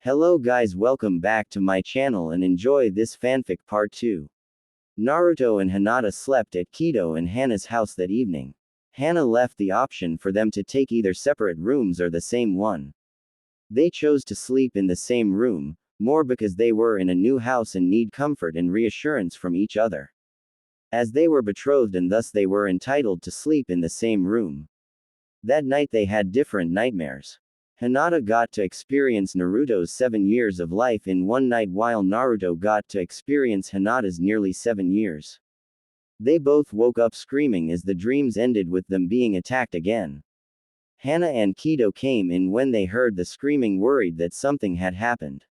Hello guys, welcome back to my channel and enjoy this fanfic part 2. Naruto and Hinata slept at Kido and Hana's house that evening. Hana left the option for them to take either separate rooms or the same one. They chose to sleep in the same room, more because they were in a new house and need comfort and reassurance from each other. As they were betrothed and thus they were entitled to sleep in the same room. That night they had different nightmares. Hinata got to experience Naruto's 7 years of life in one night while Naruto got to experience Hinata's nearly 7 years. They both woke up screaming as the dreams ended with them being attacked again. Hana and Kido came in when they heard the screaming, worried that something had happened.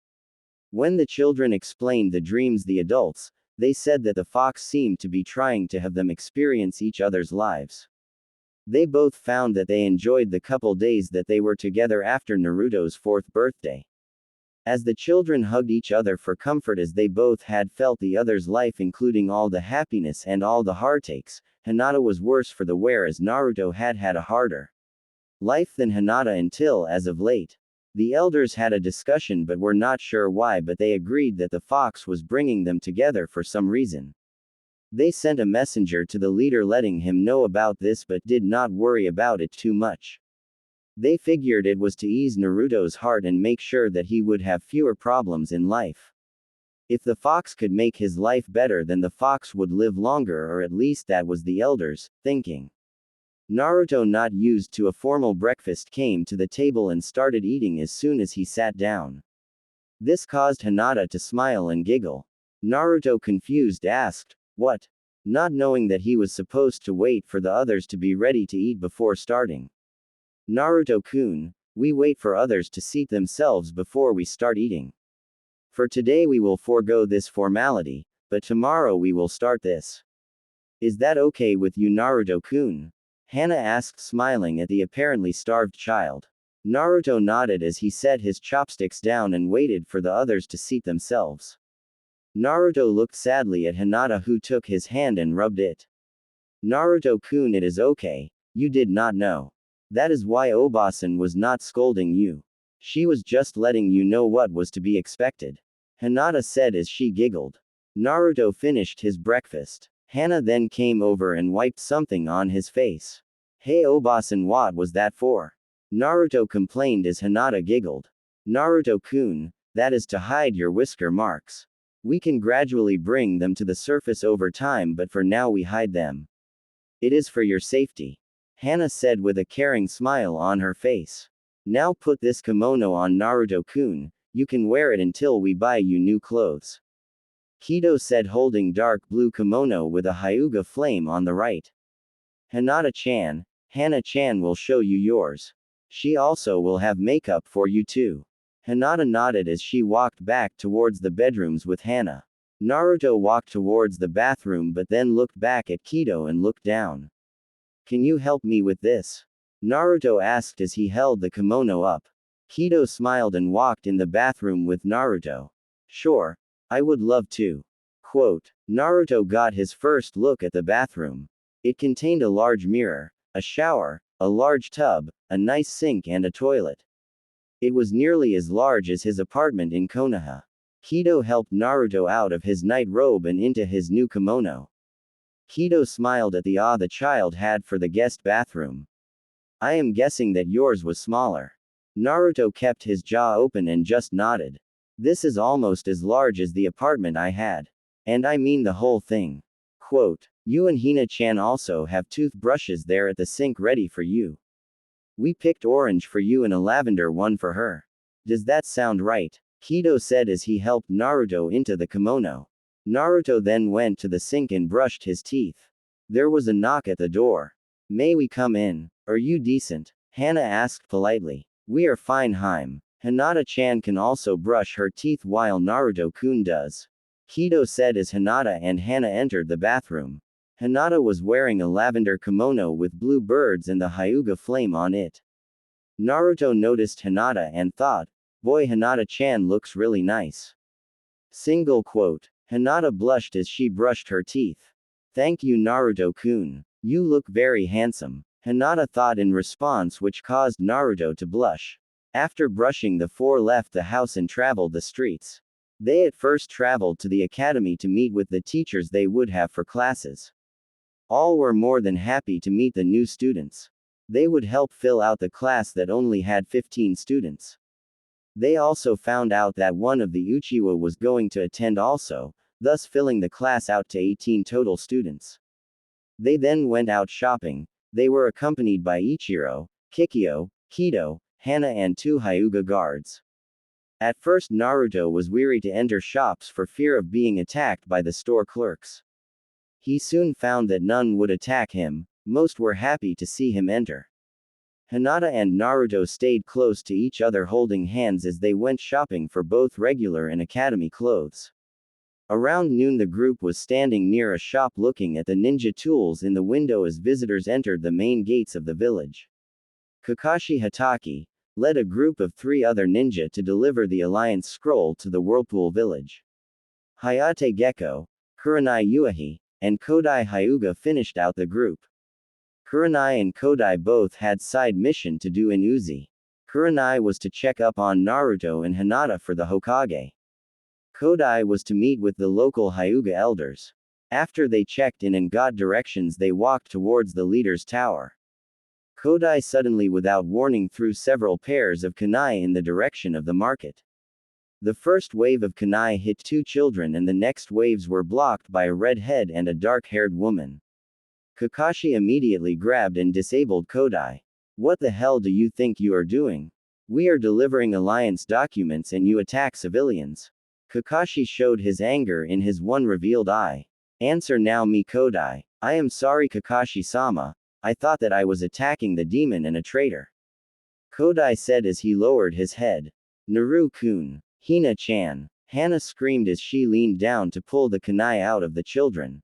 When the children explained the dreams the adults, they said that the fox seemed to be trying to have them experience each other's lives. They both found that they enjoyed the couple days that they were together after Naruto's 4th birthday. As the children hugged each other for comfort as they both had felt the other's life, including all the happiness and all the heartaches, Hinata was worse for the wear as Naruto had had a harder life than Hinata until as of late. The elders had a discussion but were not sure why, but they agreed that the fox was bringing them together for some reason. They sent a messenger to the leader letting him know about this but did not worry about it too much. They figured it was to ease Naruto's heart and make sure that he would have fewer problems in life. If the fox could make his life better, then the fox would live longer, or at least that was the elders' thinking. Naruto, not used to a formal breakfast, came to the table and started eating as soon as he sat down. This caused Hinata to smile and giggle. Naruto, confused, asked, "What?" Not knowing that he was supposed to wait for the others to be ready to eat before starting. "Naruto-kun, we wait for others to seat themselves before we start eating. For today we will forego this formality, but tomorrow we will start this. Is that okay with you, Naruto-kun?" Hana asked, smiling at the apparently starved child. Naruto nodded as he set his chopsticks down and waited for the others to seat themselves. Naruto looked sadly at Hinata, who took his hand and rubbed it. "Naruto-kun, it is okay, you did not know. That is why Obasan was not scolding you. She was just letting you know what was to be expected," Hinata said as she giggled. Naruto finished his breakfast. Hana then came over and wiped something on his face. "Hey Obasan, what was that for?" Naruto complained as Hinata giggled. "Naruto-kun, that is to hide your whisker marks. We can gradually bring them to the surface over time, but for now we hide them. It is for your safety," Hana said with a caring smile on her face. "Now put this kimono on, Naruto-kun, you can wear it until we buy you new clothes," Kido said, holding dark blue kimono with a hyuga flame on the right. "Hinata-chan, Hana-chan will show you yours. She also will have makeup for you too." Hinata nodded as she walked back towards the bedrooms with Hana. Naruto walked towards the bathroom but then looked back at Kido and looked down. "Can you help me with this?" Naruto asked as he held the kimono up. Kido smiled and walked in the bathroom with Naruto. "Sure, I would love to." Quote. Naruto got his first look at the bathroom. It contained a large mirror, a shower, a large tub, a nice sink and a toilet. It was nearly as large as his apartment in Konoha. Kido helped Naruto out of his night robe and into his new kimono. Kido smiled at the awe the child had for the guest bathroom. "I am guessing that yours was smaller." Naruto kept his jaw open and just nodded. "This is almost as large as the apartment I had. And I mean the whole thing." Quote. "You and Hina-chan also have toothbrushes there at the sink ready for you. We picked orange for you and a lavender one for her. Does that sound right?" Kido said as he helped Naruto into the kimono. Naruto then went to the sink and brushed his teeth. There was a knock at the door. "May we come in? Are you decent?" Hana asked politely. "We are fine, Haim. Hinata-chan can also brush her teeth while Naruto-kun does," Kido said as Hinata and Hana entered the bathroom. Hinata was wearing a lavender kimono with blue birds and the hyuga flame on it. Naruto noticed Hinata and thought, "Boy, Hinata-chan looks really nice." Single quote. Hinata blushed as she brushed her teeth. "Thank you, Naruto-kun. You look very handsome," Hinata thought in response, which caused Naruto to blush. After brushing, the four left the house and traveled the streets. They at first traveled to the academy to meet with the teachers they would have for classes. All were more than happy to meet the new students. They would help fill out the class that only had 15 students. They also found out that one of the Uchiwa was going to attend also, thus filling the class out to 18 total students. They then went out shopping. They were accompanied by Ichiro, Kikyo, Kido, Hana and 2 Hyuga guards. At first Naruto was weary to enter shops for fear of being attacked by the store clerks. He soon found that none would attack him, most were happy to see him enter. Hinata and Naruto stayed close to each other holding hands as they went shopping for both regular and academy clothes. Around noon the group was standing near a shop looking at the ninja tools in the window as visitors entered the main gates of the village. Kakashi Hatake led a group of 3 other ninja to deliver the Alliance Scroll to the Whirlpool village. Hayate Gecko, Kurenai Uehi, and Kodai Hyuga finished out the group. Kurenai and Kodai both had side mission to do in Uzi. Kurenai was to check up on Naruto and Hinata for the Hokage. Kodai was to meet with the local Hyuga elders. After they checked in and got directions, they walked towards the leader's tower. Kodai suddenly without warning threw several pairs of kunai in the direction of the market. The first wave of kunai hit 2 children and the next waves were blocked by a red-head and a dark-haired woman. Kakashi immediately grabbed and disabled Kodai. What the hell do you think you are doing? We are delivering alliance documents and you attack civilians. Kakashi showed his anger in his one revealed eye. Answer now me Kodai. I am sorry Kakashi-sama. I thought that I was attacking the demon and a traitor. Kodai said as he lowered his head. Naru-kun. Hina-chan. Hana screamed as she leaned down to pull the kunai out of the children.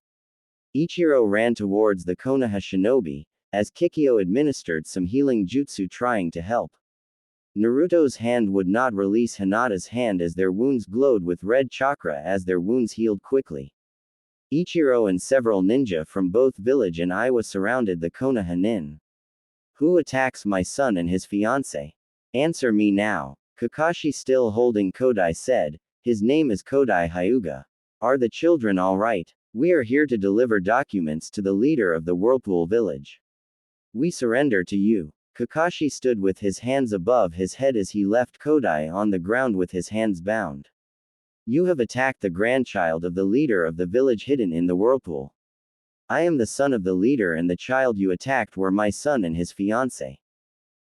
Ichiro ran towards the Konoha shinobi, as Kikyo administered some healing jutsu trying to help. Naruto's hand would not release Hinata's hand as their wounds glowed with red chakra as their wounds healed quickly. Ichiro and several ninja from both village and Iwa surrounded the Konoha nin. Who attacks my son and his fiancé? Answer me now. Kakashi still holding Kodai said, his name is Kodai Hyuga. Are the children alright? We are here to deliver documents to the leader of the Whirlpool village. We surrender to you. Kakashi stood with his hands above his head as he left Kodai on the ground with his hands bound. You have attacked the grandchild of the leader of the village hidden in the whirlpool. I am the son of the leader and the child you attacked were my son and his fiancé.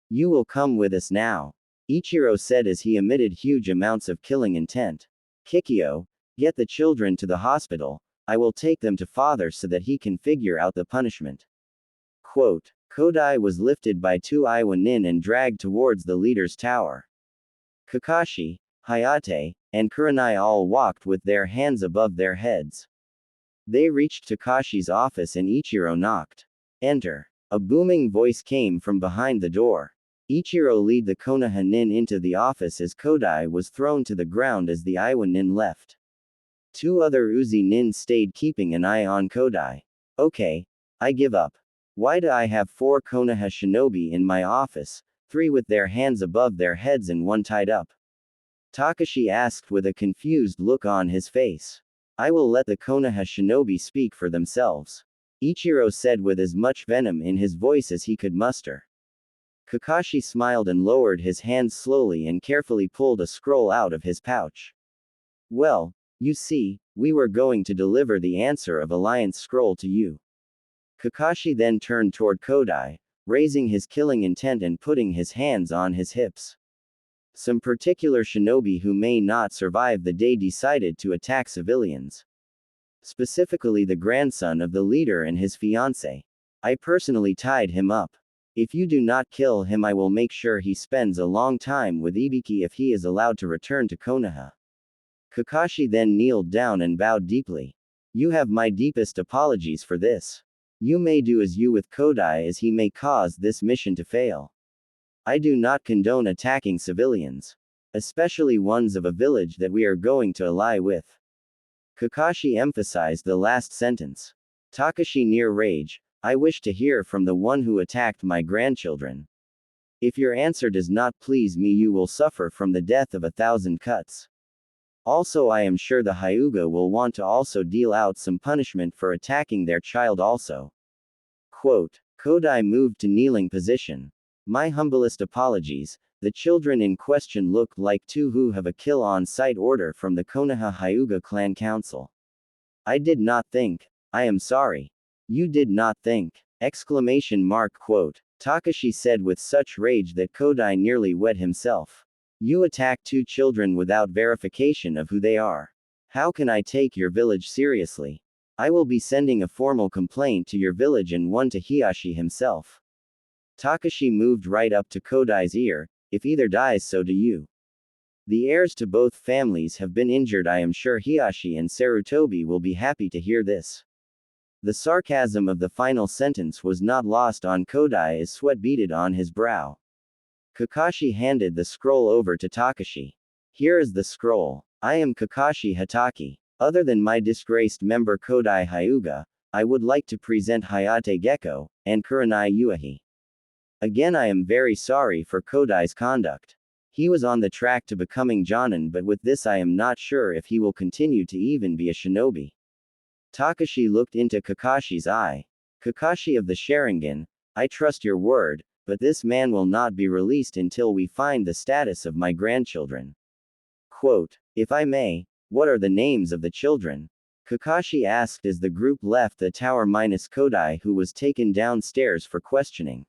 You will come with us now. Ichiro said as he emitted huge amounts of killing intent. Kikyo, get the children to the hospital. I will take them to father so that he can figure out the punishment. Quote, Kodai was lifted by 2 Iwa nin and dragged towards the leader's tower. Kakashi, Hayate, and Kurenai all walked with their hands above their heads. They reached Takashi's office and Ichiro knocked. Enter. A booming voice came from behind the door. Ichiro led the Konoha nin into the office as Kodai was thrown to the ground as the Iwa nin left. 2 other Uzi nin stayed keeping an eye on Kodai. Okay, I give up. Why do I have 4 Konoha shinobi in my office, 3 with their hands above their heads and 1 tied up? Takashi asked with a confused look on his face. I will let the Konoha shinobi speak for themselves. Ichiro said with as much venom in his voice as he could muster. Kakashi smiled and lowered his hands slowly and carefully pulled a scroll out of his pouch. Well, you see, we were going to deliver the answer of Alliance Scroll to you. Kakashi then turned toward Kodai, raising his killing intent and putting his hands on his hips. Some particular shinobi who may not survive the day decided to attack civilians. Specifically the grandson of the leader and his fiancé. I personally tied him up. If you do not kill him I will make sure he spends a long time with Ibiki if he is allowed to return to Konoha. Kakashi then kneeled down and bowed deeply. You have my deepest apologies for this. You may do as you with Kodai as he may cause this mission to fail. I do not condone attacking civilians. Especially ones of a village that we are going to ally with. Kakashi emphasized the last sentence. Takashi near rage, I wish to hear from the one who attacked my grandchildren. If your answer does not please me, you will suffer from the death of 1,000 cuts. Also, I am sure the Hyuga will want to also deal out some punishment for attacking their child also. Quote. Kodai moved to kneeling position. My humblest apologies. The children in question look like two who have a kill on sight order from the Konoha Hyuga clan council. I did not think. I am sorry. You did not think. Exclamation mark quote. Takashi said with such rage that Kodai nearly wet himself. You attack two children without verification of who they are. How can I take your village seriously? I will be sending a formal complaint to your village and one to Hiyashi himself. Takashi moved right up to Kodai's ear. If either dies, so do you. The heirs to both families have been injured. I am sure Hiyashi and Sarutobi will be happy to hear this. The sarcasm of the final sentence was not lost on Kodai as sweat beaded on his brow. Kakashi handed the scroll over to Takashi. Here is the scroll. I am Kakashi Hataki. Other than my disgraced member Kodai Hyuga, I would like to present Hayate Gecko, and Kurenai Uehi. Again, I am very sorry for Kodai's conduct. He was on the track to becoming Jonin, but with this I am not sure if he will continue to even be a shinobi. Takashi looked into Kakashi's eye. Kakashi of the Sharingan, I trust your word, but this man will not be released until we find the status of my grandchildren. Quote. If I may, what are the names of the children? Kakashi asked as the group left the tower minus Kodai, who was taken downstairs for questioning.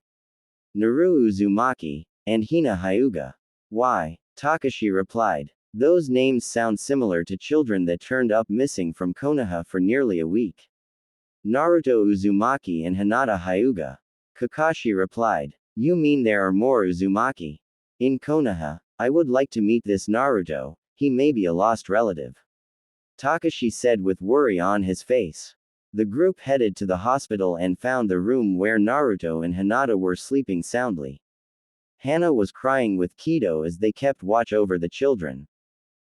Naru Uzumaki, and Hina Hyuga. Why? Takashi replied. Those names sound similar to children that turned up missing from Konoha for nearly a week. Naruto Uzumaki and Hinata Hyuga. Kakashi replied. You mean there are more Uzumaki? In Konoha, I would like to meet this Naruto, he may be a lost relative. Takashi said with worry on his face. The group headed to the hospital and found the room where Naruto and Hinata were sleeping soundly. Hana was crying with Kido as they kept watch over the children.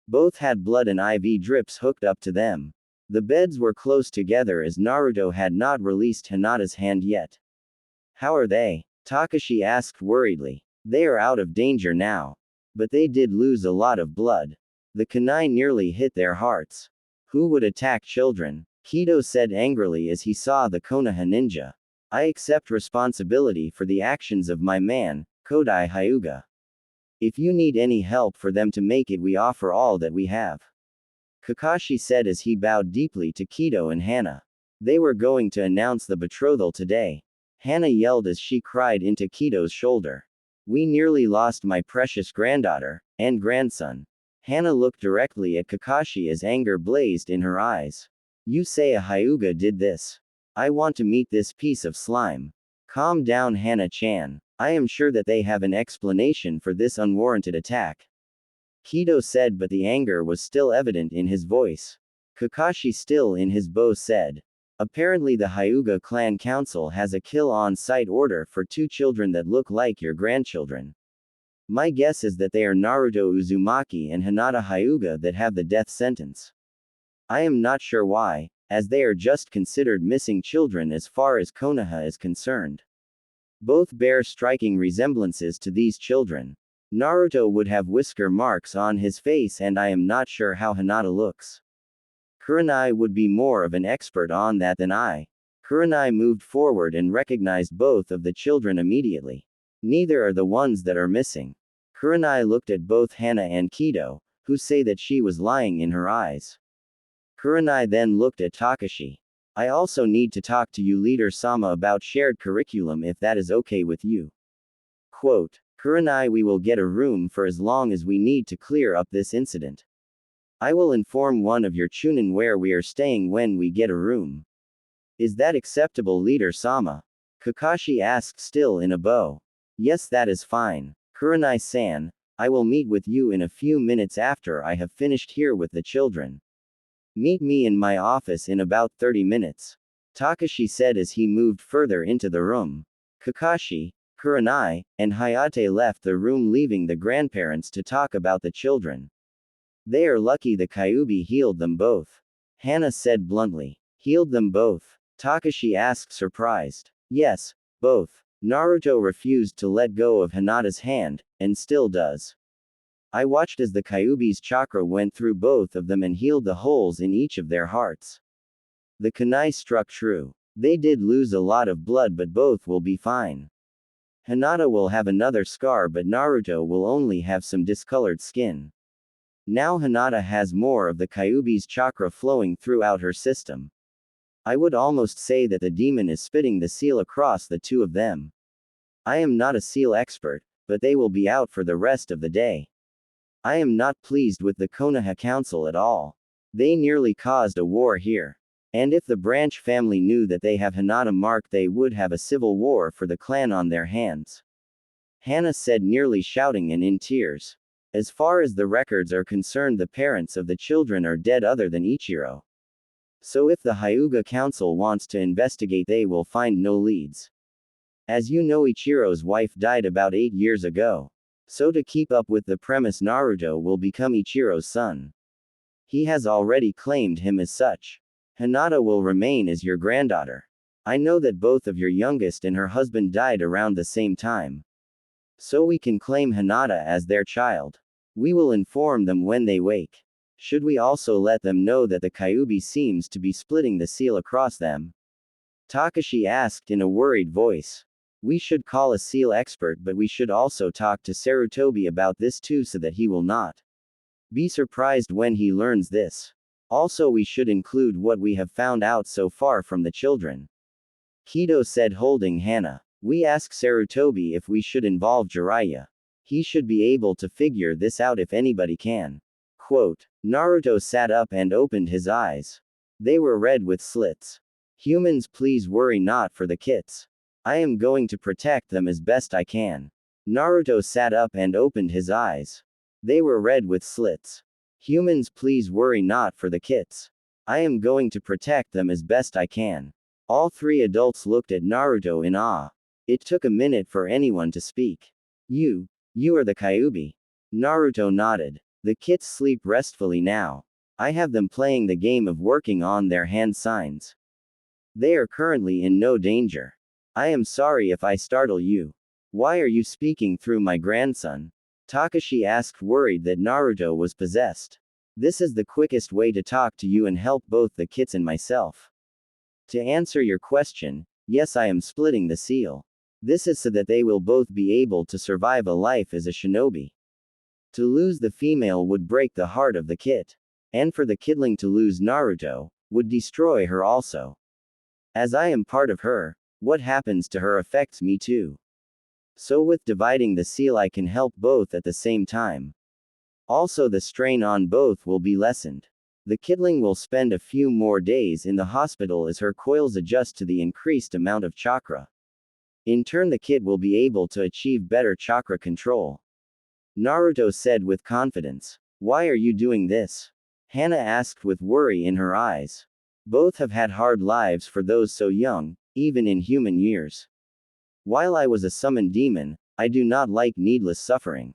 Both had blood and IV drips hooked up to them. The beds were close together as Naruto had not released Hinata's hand yet. How are they? Takashi asked worriedly. They are out of danger now. But they did lose a lot of blood. The kunai nearly hit their hearts. Who would attack children? Kido said angrily as he saw the Konoha ninja. I accept responsibility for the actions of my man, Kodai Hyuga. If you need any help for them to make it, we offer all that we have. Kakashi said as he bowed deeply to Kido and Hana. They were going to announce the betrothal today. Hana yelled as she cried into Kido's shoulder. We nearly lost my precious granddaughter, and grandson. Hana looked directly at Kakashi as anger blazed in her eyes. You say a Hyuga did this. I want to meet this piece of slime. Calm down, Hana-chan. I am sure that they have an explanation for this unwarranted attack. Kido said, but the anger was still evident in his voice. Kakashi, still in his bow, said. Apparently the Hyuga clan council has a kill-on-sight order for two children that look like your grandchildren. My guess is that they are Naruto Uzumaki and Hinata Hyuga that have the death sentence. I am not sure why, as they are just considered missing children as far as Konoha is concerned. Both bear striking resemblances to these children. Naruto would have whisker marks on his face, and I am not sure how Hinata looks. Kurenai would be more of an expert on that than I. Kurenai moved forward and recognized both of the children immediately. Neither are the ones that are missing. Kurenai looked at both Hana and Kido, who say that she was lying in her eyes. Kurenai then looked at Takashi. I also need to talk to you, Leader Sama, about shared curriculum, if that is okay with you. Quote. Kurenai, we will get a room for as long as we need to clear up this incident. I will inform one of your chunin where we are staying when we get a room. Is that acceptable, Leader Sama? Kakashi asked, still in a bow. Yes, that is fine. Kurenai-san, I will meet with you in a few minutes after I have finished here with the children. Meet me in my office in about 30 minutes. Takashi said as he moved further into the room. Kakashi, Kurenai, and Hayate left the room, leaving the grandparents to talk about the children. They are lucky the Kyuubi healed them both. Hana said bluntly. Healed them both? Takashi asked, surprised. Yes, both. Naruto refused to let go of Hinata's hand, and still does. I watched as the Kyuubi's chakra went through both of them and healed the holes in each of their hearts. The kunai struck true. They did lose a lot of blood, but both will be fine. Hinata will have another scar, but Naruto will only have some discolored skin. Now Hinata has more of the Kyuubi's chakra flowing throughout her system. I would almost say that the demon is spitting the seal across the two of them. I am not a seal expert, but they will be out for the rest of the day. I am not pleased with the Konoha Council at all. They nearly caused a war here. And if the Branch family knew that they have Hinata marked, they would have a civil war for the clan on their hands. Hana said, nearly shouting and in tears. As far as the records are concerned, the parents of the children are dead other than Ichiro. So if the Hyuga Council wants to investigate, they will find no leads. As you know, Ichiro's wife died about 8 years ago. So to keep up with the premise, Naruto will become Ichiro's son. He has already claimed him as such. Hinata will remain as your granddaughter. I know that both of your youngest and her husband died around the same time. So we can claim Hinata as their child. We will inform them when they wake. Should we also let them know that the Kyuubi seems to be splitting the seal across them? Takashi asked in a worried voice. We should call a seal expert, but we should also talk to Sarutobi about this too, so that he will not be surprised when he learns this. Also, we should include what we have found out so far from the children. Kido said, holding Hana. We ask Sarutobi if we should involve Jiraiya. He should be able to figure this out if anybody can. Quote. Naruto sat up and opened his eyes. They were red with slits. Humans, please worry not for the kits. I am going to protect them as best I can. Naruto sat up and opened his eyes. They were red with slits. Humans, please worry not for the kits. I am going to protect them as best I can. All three adults looked at Naruto in awe. It took a minute for anyone to speak. You are the Kyuubi. Naruto nodded. The kits sleep restfully now. I have them playing the game of working on their hand signs. They are currently in no danger. I am sorry if I startle you. Why are you speaking through my grandson? Takashi asked, worried that Naruto was possessed. This is the quickest way to talk to you and help both the kits and myself. To answer your question, yes, I am splitting the seal. This is so that they will both be able to survive a life as a shinobi. To lose the female would break the heart of the kit. And for the kidling to lose Naruto, would destroy her also. As I am part of her, what happens to her affects me too. So with dividing the seal, I can help both at the same time. Also, the strain on both will be lessened. The kidling will spend a few more days in the hospital as her coils adjust to the increased amount of chakra. In turn, the kid will be able to achieve better chakra control. Naruto said with confidence. Why are you doing this? Hana asked with worry in her eyes. Both have had hard lives for those so young, even in human years. While I was a summoned demon, I do not like needless suffering.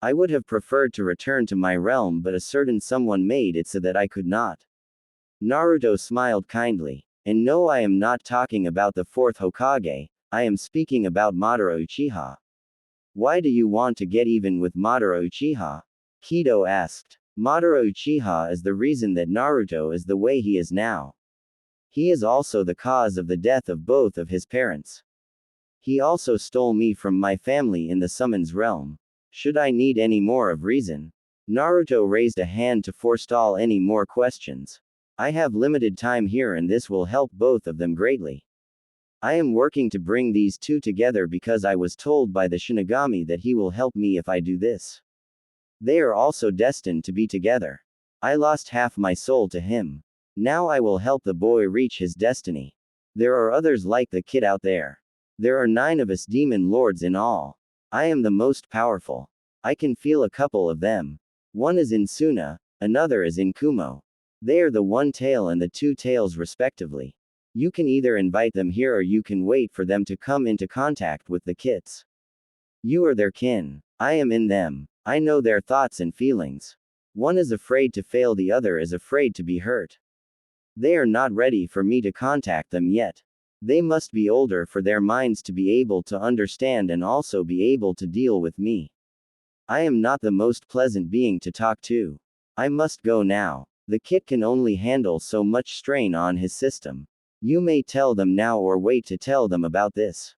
I would have preferred to return to my realm, but a certain someone made it so that I could not. Naruto smiled kindly. And no, I am not talking about the fourth Hokage, I am speaking about Madara Uchiha. Why do you want to get even with Madara Uchiha? Kido asked. Madara Uchiha is the reason that Naruto is the way he is now. He is also the cause of the death of both of his parents. He also stole me from my family in the summons realm. Should I need any more of reason? Naruto raised a hand to forestall any more questions. I have limited time here and this will help both of them greatly. I am working to bring these two together because I was told by the Shinigami that he will help me if I do this. They are also destined to be together. I lost half my soul to him. Now I will help the boy reach his destiny. There are others like the kid out there. There are 9 of us demon lords in all. I am the most powerful. I can feel a couple of them. One is in Suna, another is in Kumo. They are the one tail and the 2 tails respectively. You can either invite them here or you can wait for them to come into contact with the kits. You are their kin. I am in them. I know their thoughts and feelings. One is afraid to fail, the other is afraid to be hurt. They are not ready for me to contact them yet. They must be older for their minds to be able to understand and also be able to deal with me. I am not the most pleasant being to talk to. I must go now. The kit can only handle so much strain on his system. You may tell them now or wait to tell them about this.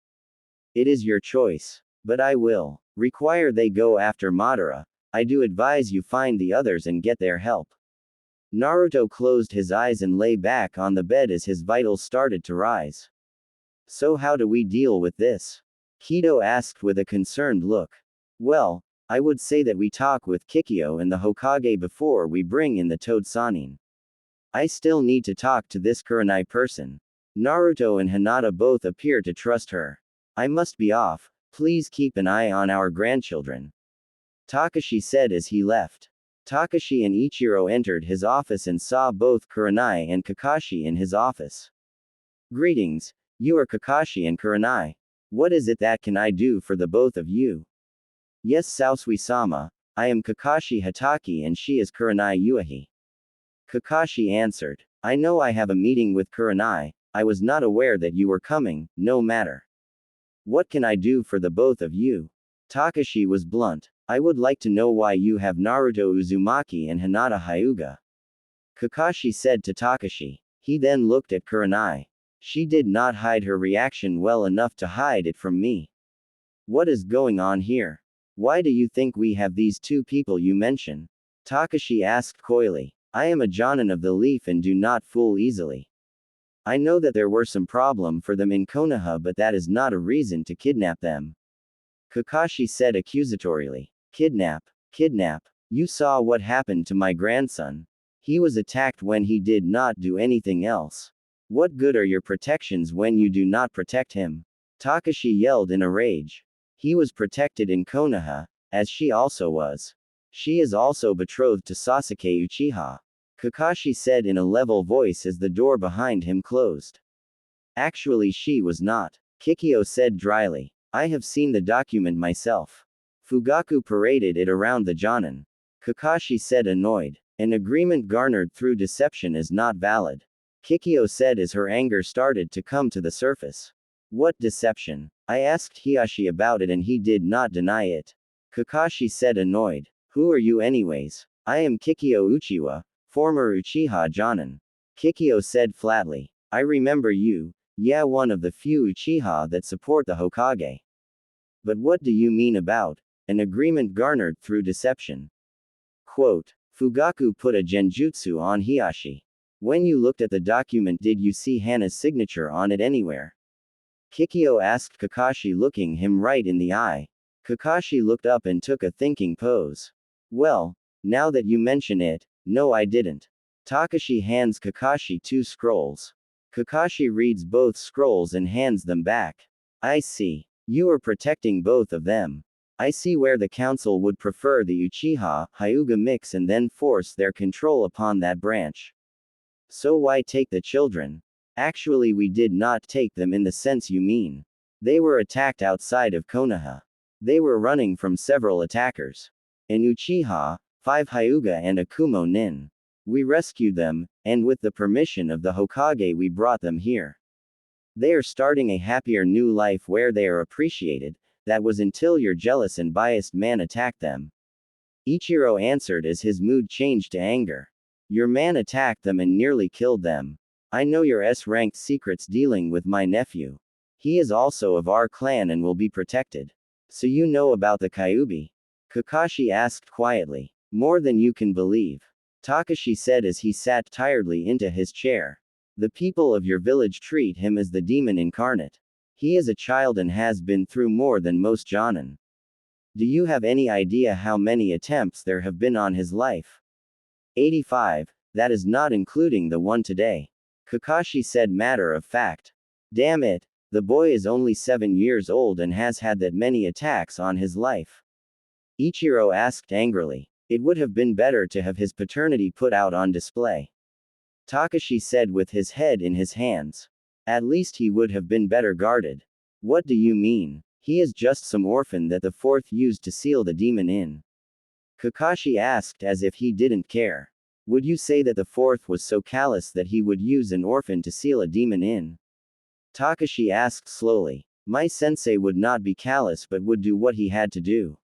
It is your choice. But I will require they go after Madara. I do advise you find the others and get their help. Naruto closed his eyes and lay back on the bed as his vitals started to rise. So how do we deal with this? Kido asked with a concerned look. Well, I would say that we talk with Kikyo and the Hokage before we bring in the Toad Sannin. I still need to talk to this Kurenai person. Naruto and Hinata both appear to trust her. I must be off, please keep an eye on our grandchildren. Takashi said as he left. Takashi and Ichiro entered his office and saw both Kurenai and Kakashi in his office. Greetings, you are Kakashi and Kurenai. What is it that can I do for the both of you? Yes, Saosui-sama, I am Kakashi Hatake and she is Kurenai Uehi. Kakashi answered. I know I have a meeting with Kurenai, I was not aware that you were coming, no matter. What can I do for the both of you? Takashi was blunt. I would like to know why you have Naruto Uzumaki and Hinata Hyuga. Kakashi said to Takashi. He then looked at Kurenai. She did not hide her reaction well enough to hide it from me. What is going on here? Why do you think we have these two people you mention? Takashi asked coyly. I am a Jonin of the Leaf and do not fool easily. I know that there were some problem for them in Konoha, but that is not a reason to kidnap them. Kakashi said accusatorily. Kidnap? Kidnap? You saw what happened to my grandson. He was attacked when he did not do anything else. What good are your protections when you do not protect him? Takashi yelled in a rage. He was protected in Konoha, as she also was. She is also betrothed to Sasuke Uchiha. Kakashi said in a level voice as the door behind him closed. Actually, she was not. Kikyo said dryly. I have seen the document myself. Fugaku paraded it around the Jonin. Kakashi said annoyed. An agreement garnered through deception is not valid. Kikyo said as her anger started to come to the surface. What deception? I asked Hiashi about it and he did not deny it. Kakashi said annoyed. Who are you anyways? I am Kikyo Uchiwa, former Uchiha Jonin. Kikyo said flatly. I remember you, yeah, one of the few Uchiha that support the Hokage. But what do you mean about an agreement garnered through deception? Quote, Fugaku put a genjutsu on Hiashi. When you looked at the document, did you see Hana's signature on it anywhere? Kikyo asked Kakashi, looking him right in the eye. Kakashi looked up and took a thinking pose. Well, now that you mention it, no, I didn't. Takashi hands Kakashi two scrolls. Kakashi reads both scrolls and hands them back. I see. You are protecting both of them. I see where the council would prefer the Uchiha Hyuga mix and then force their control upon that branch. So why take the children? Actually, we did not take them in the sense you mean. They were attacked outside of Konoha. They were running from several attackers. An Uchiha, 5 Hyuga and a Kumo Nin. We rescued them, and with the permission of the Hokage we brought them here. They are starting a happier new life where they are appreciated. That was until your jealous and biased man attacked them. Ichiro answered as his mood changed to anger. Your man attacked them and nearly killed them. I know your S-ranked secrets dealing with my nephew. He is also of our clan and will be protected. So you know about the Kyuubi? Kakashi asked quietly. More than you can believe. Takashi said as he sat tiredly into his chair. The people of your village treat him as the demon incarnate. He is a child and has been through more than most Jonin. Do you have any idea how many attempts there have been on his life? 85, that is not including the one today. Kakashi said matter of fact. Damn it, the boy is only 7 years old and has had that many attacks on his life. Ichiro asked angrily. It would have been better to have his paternity put out on display. Takashi said with his head in his hands. At least he would have been better guarded. What do you mean? He is just some orphan that the fourth used to seal the demon in. Kakashi asked as if he didn't care. Would you say that the fourth was so callous that he would use an orphan to seal a demon in? Takashi asked slowly. My sensei would not be callous but would do what he had to do.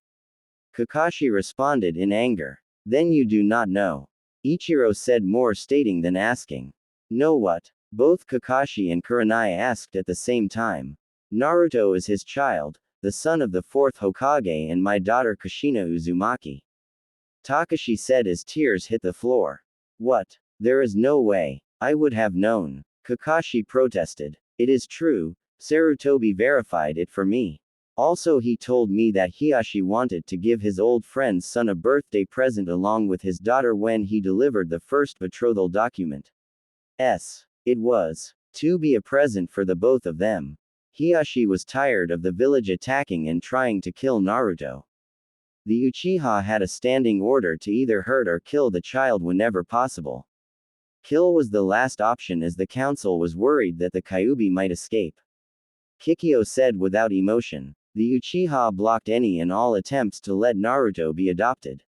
Kakashi responded in anger. Then you do not know. Ichiro said more stating than asking. Know what? Both Kakashi and Kurenai asked at the same time. Naruto is his child, the son of the fourth Hokage and my daughter Kushina Uzumaki. Takashi said as tears hit the floor. What? There is no way. I would have known. Kakashi protested. It is true, Sarutobi verified it for me. Also he told me that Hiashi wanted to give his old friend's son a birthday present along with his daughter when he delivered the first betrothal document. It was to be a present for the both of them. Hiashi was tired of the village attacking and trying to kill Naruto. The Uchiha had a standing order to either hurt or kill the child whenever possible. Kill was the last option as the council was worried that the Kyuubi might escape. Kikyo said without emotion. The Uchiha blocked any and all attempts to let Naruto be adopted.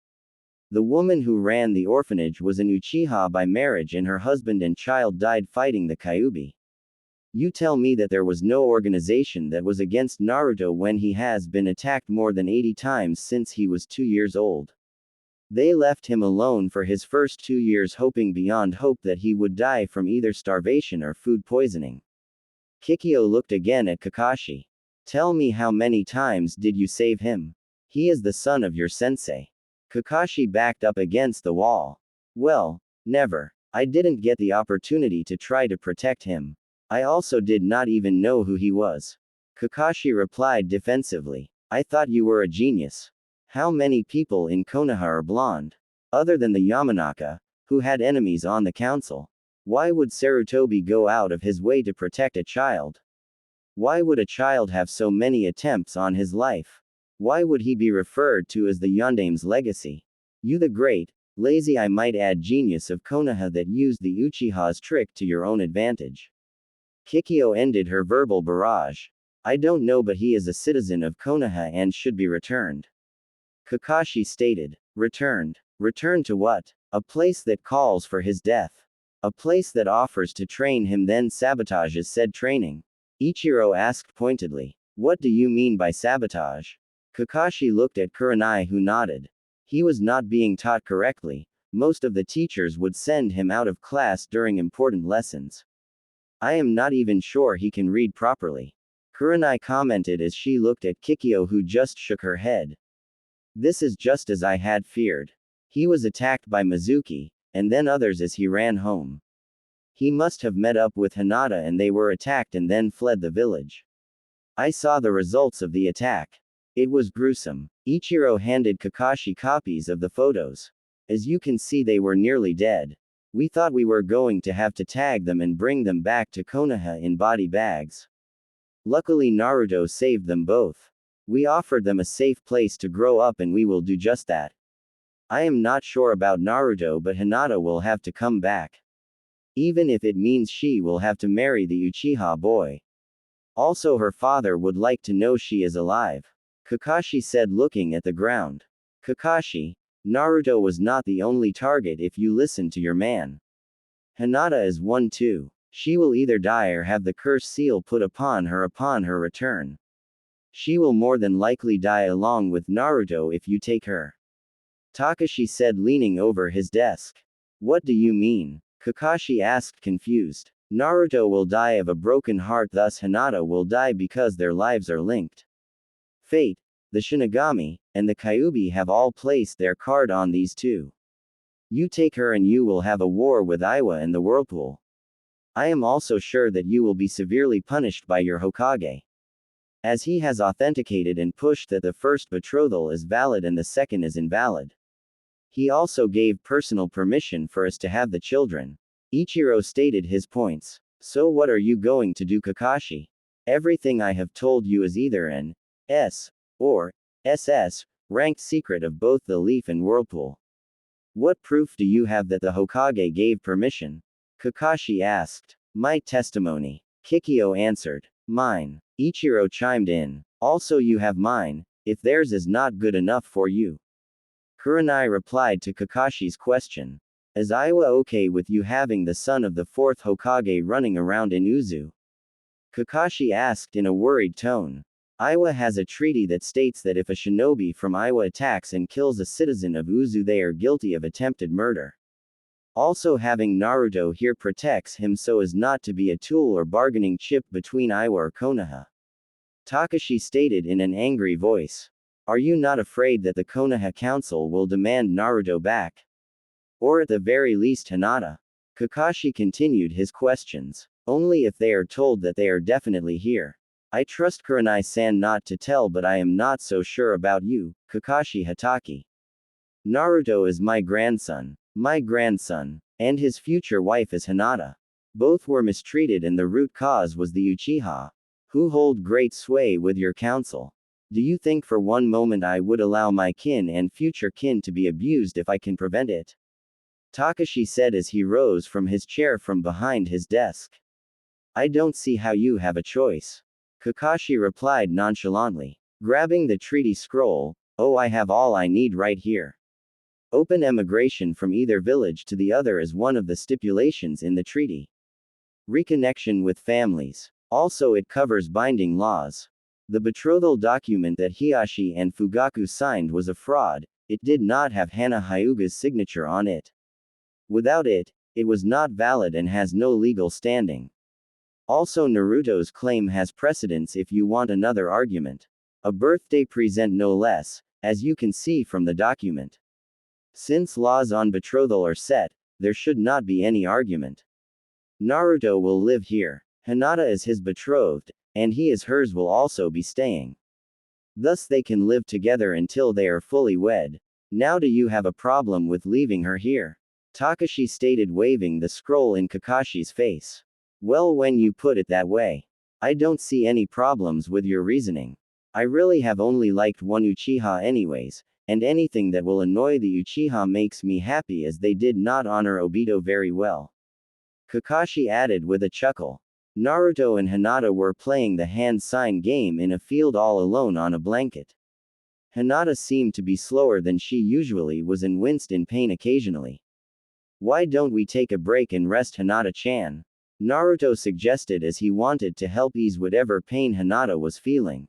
The woman who ran the orphanage was an Uchiha by marriage and her husband and child died fighting the Kyuubi. You tell me that there was no organization that was against Naruto when he has been attacked more than 80 times since he was 2 years old. They left him alone for his first 2 years hoping beyond hope that he would die from either starvation or food poisoning. Kikyo looked again at Kakashi. Tell me how many times did you save him? He is the son of your sensei. Kakashi backed up against the wall. Well, never. I didn't get the opportunity to try to protect him. I also did not even know who he was. Kakashi replied defensively. I thought you were a genius. How many people in Konoha are blonde? Other than the Yamanaka, who had enemies on the council. Why would Sarutobi go out of his way to protect a child? Why would a child have so many attempts on his life? Why would he be referred to as the Yondame's legacy? You the great, lazy I might add genius of Konoha that used the Uchiha's trick to your own advantage. Kikyo ended her verbal barrage. I don't know but he is a citizen of Konoha and should be returned. Kakashi stated. Returned. Returned to what? A place that calls for his death. A place that offers to train him then sabotages said training. Ichiro asked pointedly. What do you mean by sabotage? Kakashi looked at Kurenai who nodded. He was not being taught correctly. Most of the teachers would send him out of class during important lessons. I am not even sure he can read properly. Kurenai commented as she looked at Kikyo who just shook her head. This is just as I had feared. He was attacked by Mizuki, and then others as he ran home. He must have met up with Hinata and they were attacked and then fled the village. I saw the results of the attack. It was gruesome. Ichiro handed Kakashi copies of the photos. As you can see they were nearly dead. We thought we were going to have to tag them and bring them back to Konoha in body bags. Luckily Naruto saved them both. We offered them a safe place to grow up and we will do just that. I am not sure about Naruto but Hinata will have to come back. Even if it means she will have to marry the Uchiha boy. Also her father would like to know she is alive. Kakashi said looking at the ground. Kakashi, Naruto was not the only target if you listen to your man. Hinata is one too. She will either die or have the curse seal put upon her return. She will more than likely die along with Naruto if you take her. Takashi said leaning over his desk. What do you mean? Kakashi asked confused. Naruto will die of a broken heart thus Hinata will die because their lives are linked. Fate, the Shinigami, and the Kyuubi have all placed their card on these two. You take her and you will have a war with Iwa and the Whirlpool. I am also sure that you will be severely punished by your Hokage. As he has authenticated and pushed that the first betrothal is valid and the second is invalid. He also gave personal permission for us to have the children. Ichiro stated his points. So what are you going to do Kakashi? Everything I have told you is either an S or SS ranked secret of both the Leaf and Whirlpool. What proof do you have that the Hokage gave permission? Kakashi asked. My testimony. Kikyo answered. Mine. Ichiro chimed in. Also you have mine, if theirs is not good enough for you. Kurenai replied to Kakashi's question. Is Iwa okay with you having the son of the fourth Hokage running around in Uzu? Kakashi asked in a worried tone. Iwa has a treaty that states that if a shinobi from Iwa attacks and kills a citizen of Uzu, they are guilty of attempted murder. Also, having Naruto here protects him so as not to be a tool or bargaining chip between Iwa or Konoha. Takashi stated in an angry voice. Are you not afraid that the Konoha Council will demand Naruto back? Or at the very least Hinata? Kakashi continued his questions. Only if they are told that they are definitely here. I trust Kurenai-san not to tell, but I am not so sure about you, Kakashi Hatake. Naruto is my grandson. My grandson. And his future wife is Hinata. Both were mistreated and the root cause was the Uchiha, who hold great sway with your council. Do you think for one moment I would allow my kin and future kin to be abused if I can prevent it? Takashi said as he rose from his chair from behind his desk. I don't see how you have a choice. Kakashi replied nonchalantly. Grabbing the treaty scroll, oh, I have all I need right here. Open emigration from either village to the other is one of the stipulations in the treaty. Reconnection with families. Also, it covers binding laws. The betrothal document that Hiashi and Fugaku signed was a fraud, it did not have Hana Hyuga's signature on it. Without it, it was not valid and has no legal standing. Also, Naruto's claim has precedence if you want another argument. A birthday present no less, as you can see from the document. Since laws on betrothal are set, there should not be any argument. Naruto will live here. Hinata is his betrothed, and he as hers will also be staying. Thus they can live together until they are fully wed. Now do you have a problem with leaving her here? Takashi stated, waving the scroll in Kakashi's face. Well, when you put it that way, I don't see any problems with your reasoning. I really have only liked one Uchiha anyways, and anything that will annoy the Uchiha makes me happy, as they did not honor Obito very well. Kakashi added with a chuckle. Naruto and Hinata were playing the hand sign game in a field all alone on a blanket. Hinata seemed to be slower than she usually was and winced in pain occasionally. Why don't we take a break and rest, Hinata-chan? Naruto suggested as he wanted to help ease whatever pain Hinata was feeling.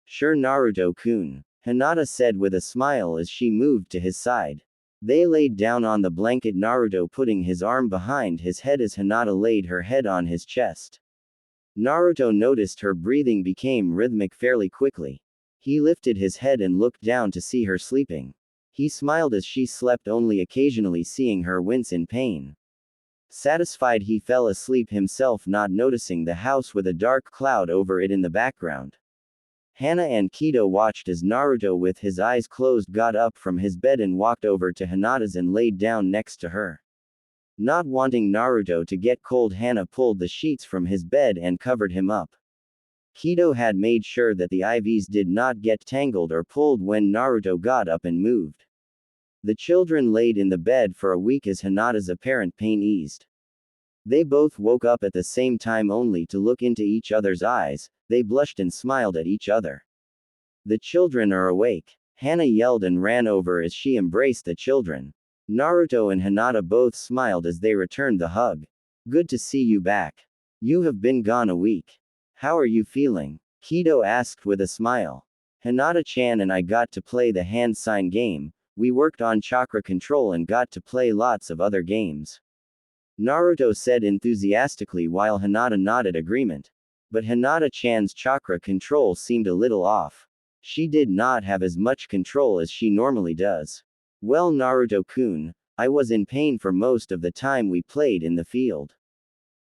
Sure, Naruto-kun, Hinata said with a smile as she moved to his side. They laid down on the blanket, Naruto putting his arm behind his head as Hinata laid her head on his chest. Naruto noticed her breathing became rhythmic fairly quickly. He lifted his head and looked down to see her sleeping. He smiled as she slept, only occasionally seeing her wince in pain. Satisfied, he fell asleep himself, not noticing the house with a dark cloud over it in the background. Hana and Kido watched as Naruto with his eyes closed got up from his bed and walked over to Hinata's and laid down next to her. Not wanting Naruto to get cold, Hana pulled the sheets from his bed and covered him up. Kido had made sure that the IVs did not get tangled or pulled when Naruto got up and moved. The children laid in the bed for a week as Hinata's apparent pain eased. They both woke up at the same time, only to look into each other's eyes. They blushed and smiled at each other. The children are awake. Hana yelled and ran over as she embraced the children. Naruto and Hinata both smiled as they returned the hug. Good to see you back. You have been gone a week. How are you feeling? Kido asked with a smile. Hinata-chan and I got to play the hand sign game. We worked on chakra control and got to play lots of other games. Naruto said enthusiastically while Hinata nodded agreement. But Hinata-chan's chakra control seemed a little off. She did not have as much control as she normally does. Well, Naruto-kun, I was in pain for most of the time we played in the field.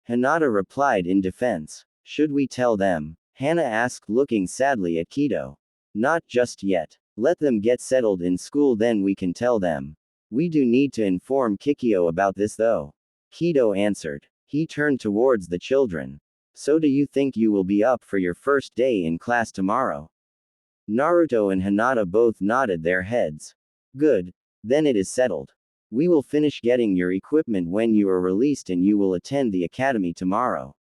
Hinata replied in defense. Should we tell them? Hana asked, looking sadly at Kido. Not just yet. Let them get settled in school, then we can tell them. We do need to inform Kikyo about this though. Kido answered. He turned towards the children. So do you think you will be up for your first day in class tomorrow? Naruto and Hinata both nodded their heads. Good. Then it is settled. We will finish getting your equipment when you are released and you will attend the academy tomorrow.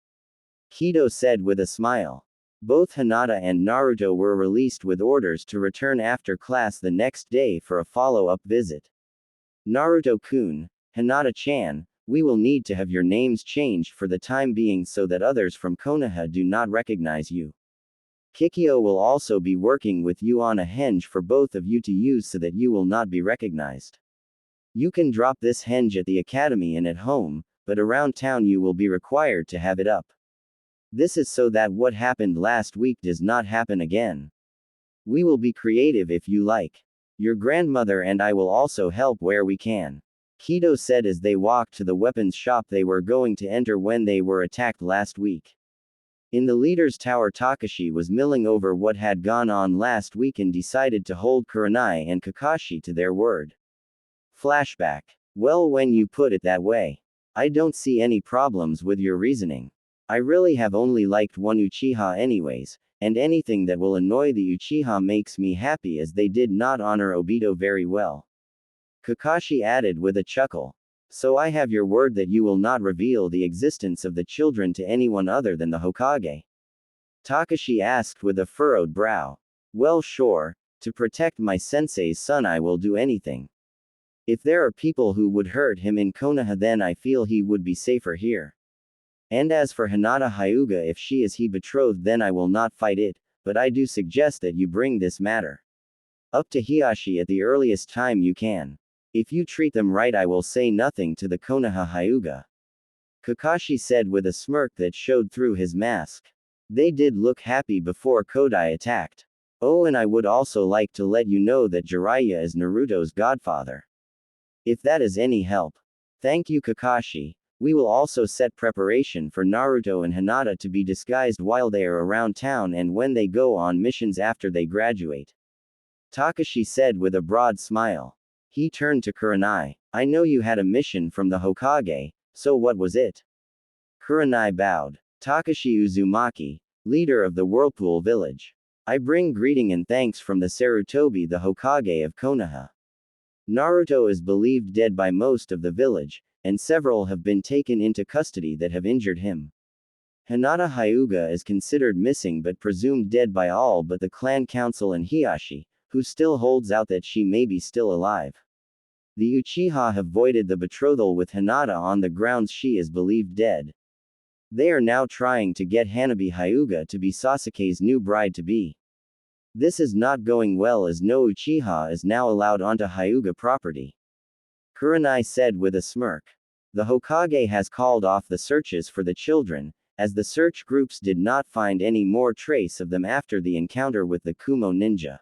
Kido said with a smile. Both Hinata and Naruto were released with orders to return after class the next day for a follow-up visit. Naruto-kun, Hinata-chan, We will need to have your names changed for the time being so that others from Konoha do not recognize you. Kikyo will also be working with you on a henge for both of you to use so that you will not be recognized. You can drop this henge at the academy and at home, but around town you will be required to have it up. This is so that what happened last week does not happen again. We will be creative if you like. Your grandmother and I will also help where we can. Kido said as they walked to the weapons shop they were going to enter when they were attacked last week. In the leader's tower, Takashi was milling over what had gone on last week and decided to hold Kurenai and Kakashi to their word. Flashback. Well, when you put it that way, I don't see any problems with your reasoning. I really have only liked one Uchiha anyways, and anything that will annoy the Uchiha makes me happy as they did not honor Obito very well. Kakashi added with a chuckle. So I have your word that you will not reveal the existence of the children to anyone other than the Hokage? Takashi asked with a furrowed brow. Well, sure, to protect my sensei's son I will do anything. If there are people who would hurt him in Konoha, then I feel he would be safer here. And as for Hinata Hyuga, if she is he betrothed, then I will not fight it, but I do suggest that you bring this matter up to Hiashi at the earliest time you can. If you treat them right, I will say nothing to the Konoha Hyuga. Kakashi said with a smirk that showed through his mask. They did look happy before Kodai attacked. Oh, and I would also like to let you know that Jiraiya is Naruto's godfather. If that is any help. Thank you, Kakashi. We will also set preparation for Naruto and Hinata to be disguised while they are around town and when they go on missions after they graduate. Takashi said with a broad smile. He turned to Kurenai. I know you had a mission from the Hokage, so what was it? Kurenai bowed. Takashi Uzumaki, leader of the Whirlpool village. I bring greeting and thanks from the Sarutobi, the Hokage of Konoha. Naruto is believed dead by most of the village, and several have been taken into custody that have injured him. Hinata Hyuga is considered missing but presumed dead by all but the clan council and Hiashi, who still holds out that she may be still alive. The Uchiha have voided the betrothal with Hinata on the grounds she is believed dead. They are now trying to get Hanabi Hyuga to be Sasuke's new bride-to-be. This is not going well as no Uchiha is now allowed onto Hyuga property. Kurenai said with a smirk. The Hokage has called off the searches for the children, as the search groups did not find any more trace of them after the encounter with the Kumo ninja.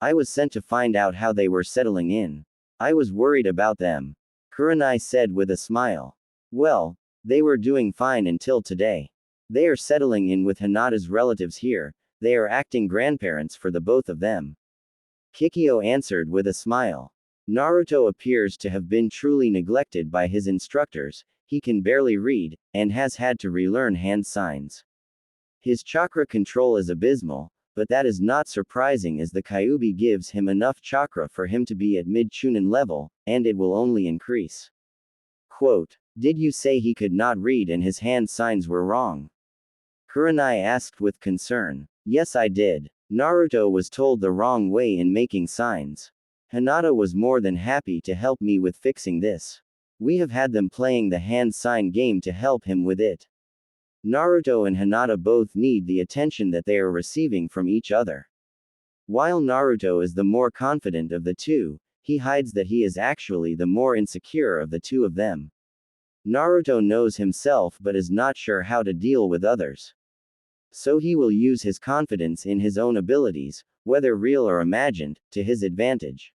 I was sent to find out how they were settling in. I was worried about them. Kurenai said with a smile. Well, they were doing fine until today. They are settling in with Hinata's relatives here, they are acting grandparents for the both of them. Kikyo answered with a smile. Naruto appears to have been truly neglected by his instructors, he can barely read, and has had to relearn hand signs. His chakra control is abysmal, but that is not surprising as the Kyuubi gives him enough chakra for him to be at mid-Chunin level, and it will only increase. Quote, did you say he could not read and his hand signs were wrong? Kurenai asked with concern. Yes, I did. Naruto was told the wrong way in making signs. Hinata was more than happy to help me with fixing this. We have had them playing the hand sign game to help him with it. Naruto and Hinata both need the attention that they are receiving from each other. While Naruto is the more confident of the two, he hides that he is actually the more insecure of the two of them. Naruto knows himself but is not sure how to deal with others. So he will use his confidence in his own abilities, whether real or imagined, to his advantage.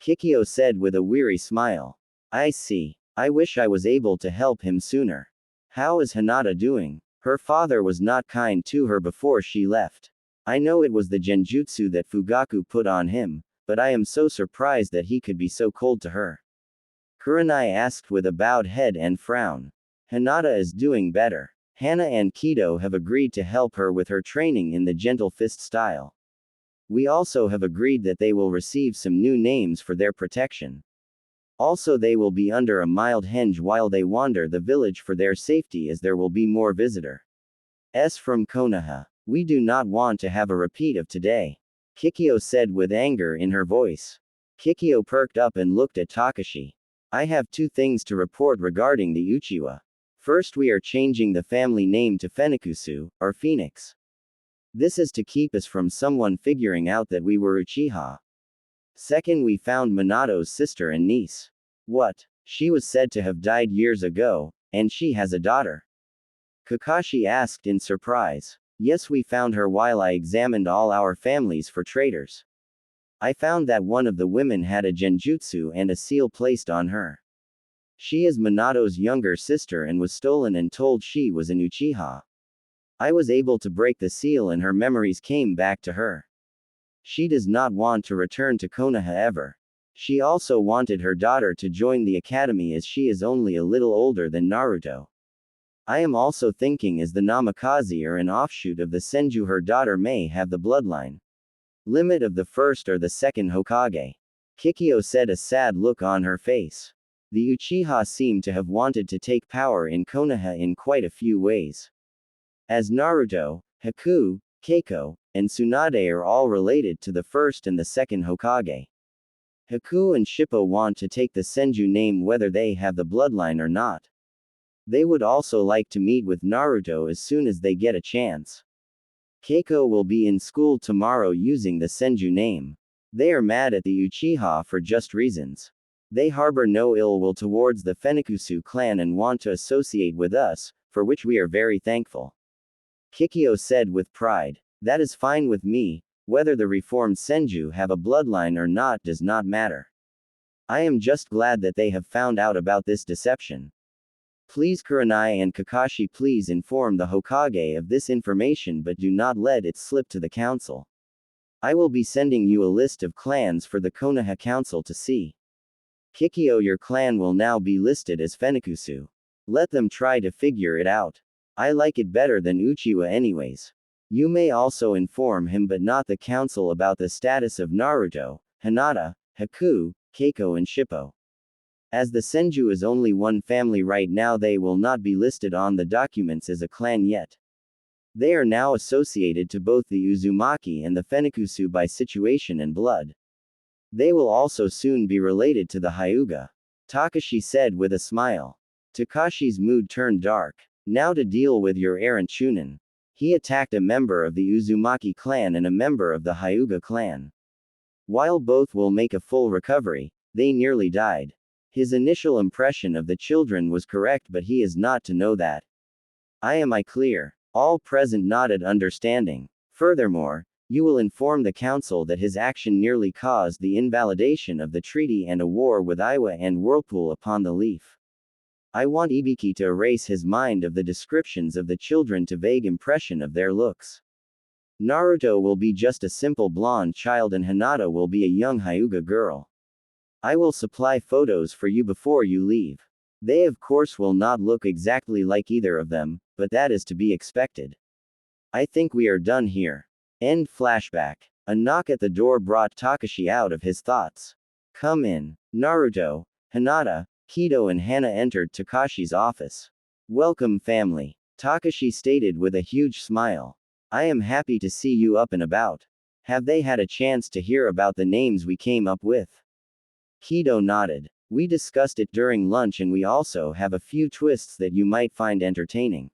Kikyo said with a weary smile. I see. I wish I was able to help him sooner. How is Hinata doing? Her father was not kind to her before she left. I know it was the genjutsu that Fugaku put on him, but I am so surprised that he could be so cold to her. Kurenai asked with a bowed head and frown. Hinata is doing better. Hana and Kido have agreed to help her with her training in the gentle fist style. We also have agreed that they will receive some new names for their protection. Also they will be under a mild henge while they wander the village for their safety as there will be more visitors from Konoha. We do not want to have a repeat of today. Kikyo said with anger in her voice. Kikyo perked up and looked at Takashi. I have two things to report regarding the Uchiwa. First, we are changing the family name to Fenikusu, or Phoenix. This is to keep us from someone figuring out that we were Uchiha. Second, we found Minato's sister and niece. What? She was said to have died years ago, and she has a daughter. Kakashi asked in surprise. Yes, we found her while I examined all our families for traitors. I found that one of the women had a genjutsu and a seal placed on her. She is Minato's younger sister and was stolen and told she was an Uchiha. I was able to break the seal and her memories came back to her. She does not want to return to Konoha ever. She also wanted her daughter to join the academy as she is only a little older than Naruto. I am also thinking as the Namikaze or an offshoot of the Senju, her daughter may have the bloodline limit of the first or the second Hokage. Kikyo said, a sad look on her face. The Uchiha seem to have wanted to take power in Konoha in quite a few ways. As Naruto, Haku, Keiko, and Tsunade are all related to the first and the second Hokage. Haku and Shippo want to take the Senju name whether they have the bloodline or not. They would also like to meet with Naruto as soon as they get a chance. Keiko will be in school tomorrow using the Senju name. They are mad at the Uchiha for just reasons. They harbor no ill will towards the Fenikusu clan and want to associate with us, for which we are very thankful. Kikyo said with pride. That is fine with me, whether the reformed Senju have a bloodline or not does not matter. I am just glad that they have found out about this deception. Please Kurenai and Kakashi, please inform the Hokage of this information but do not let it slip to the council. I will be sending you a list of clans for the Konoha council to see. Kikyo, your clan will now be listed as Fenikusu. Let them try to figure it out. I like it better than Uchiwa anyways. You may also inform him but not the council about the status of Naruto, Hinata, Haku, Keiko and Shippo. As the Senju is only one family right now, they will not be listed on the documents as a clan yet. They are now associated to both the Uzumaki and the Fenikusu by situation and blood. They will also soon be related to the Hyuga. Takashi said with a smile. Takashi's mood turned dark. Now to deal with your errant Chunin. He attacked a member of the Uzumaki clan and a member of the Hyuga clan. While both will make a full recovery, they nearly died. His initial impression of the children was correct, but he is not to know that. Am I clear? All present nodded understanding. Furthermore, you will inform the council that his action nearly caused the invalidation of the treaty and a war with Iwa and Whirlpool upon the Leaf. I want Ibiki to erase his mind of the descriptions of the children to vague impression of their looks. Naruto will be just a simple blonde child and Hinata will be a young Hyuga girl. I will supply photos for you before you leave. They of course will not look exactly like either of them, but that is to be expected. I think we are done here. End flashback. A knock at the door brought Takashi out of his thoughts. Come in. Naruto, Hinata, Kido and Hana entered Takashi's office. Welcome family. Takashi stated with a huge smile. I am happy to see you up and about. Have they had a chance to hear about the names we came up with? Kido nodded. We discussed it during lunch and we also have a few twists that you might find entertaining.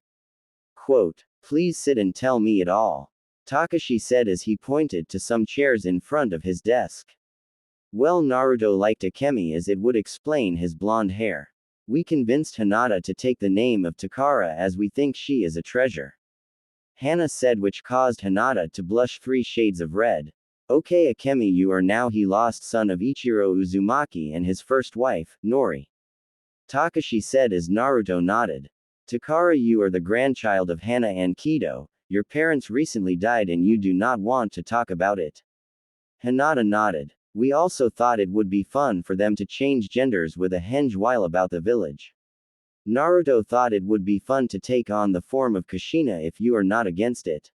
Quote, please sit and tell me it all. Takashi said as he pointed to some chairs in front of his desk. Well, Naruto liked Akemi as it would explain his blonde hair. We convinced Hinata to take the name of Takara as we think she is a treasure. Hana said, which caused Hinata to blush 3 shades of red. Okay Akemi, you are now the lost son of Ichiro Uzumaki and his first wife, Nori. Takashi said as Naruto nodded. Takara, you are the grandchild of Hana and Kido. Your parents recently died and you do not want to talk about it. Hinata nodded. We also thought it would be fun for them to change genders with a henge while about the village. Naruto thought it would be fun to take on the form of Kushina if you are not against it.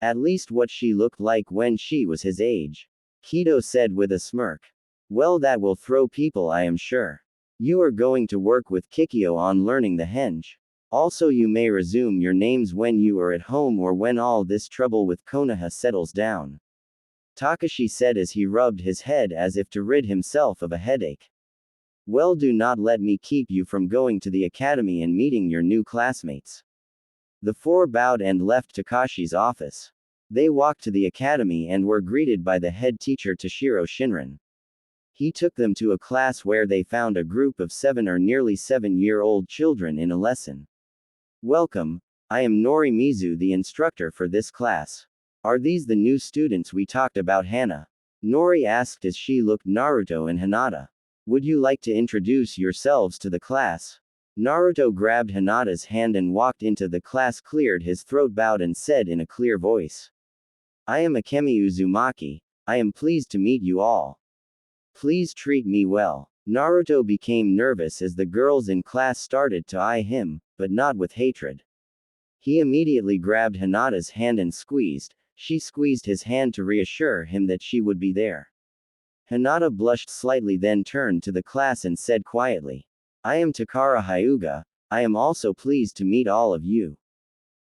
At least what she looked like when she was his age. Kido said with a smirk. Well, that will throw people, I am sure. You are going to work with Kikyo on learning the henge. Also, you may resume your names when you are at home or when all this trouble with Konoha settles down. Takashi said as he rubbed his head as if to rid himself of a headache. Well, do not let me keep you from going to the academy and meeting your new classmates. The four bowed and left Takashi's office. They walked to the academy and were greeted by the head teacher Toshiro Shinran. He took them to a class where they found a group of 7 or nearly 7-year-old children in a lesson. Welcome, I am Norimizu, the instructor for this class. Are these the new students we talked about? Hana? Nori asked as she looked Naruto and Hinata. Would you like to introduce yourselves to the class? Naruto grabbed Hinata's hand and walked into the class, cleared his throat, bowed and said in a clear voice. I am Akemi Uzumaki. I am pleased to meet you all. Please treat me well. Naruto became nervous as the girls in class started to eye him, but not with hatred. He immediately grabbed Hinata's hand and squeezed. She squeezed his hand to reassure him that she would be there. Hinata blushed slightly, then turned to the class and said quietly, I am Takara Hyuga. I am also pleased to meet all of you.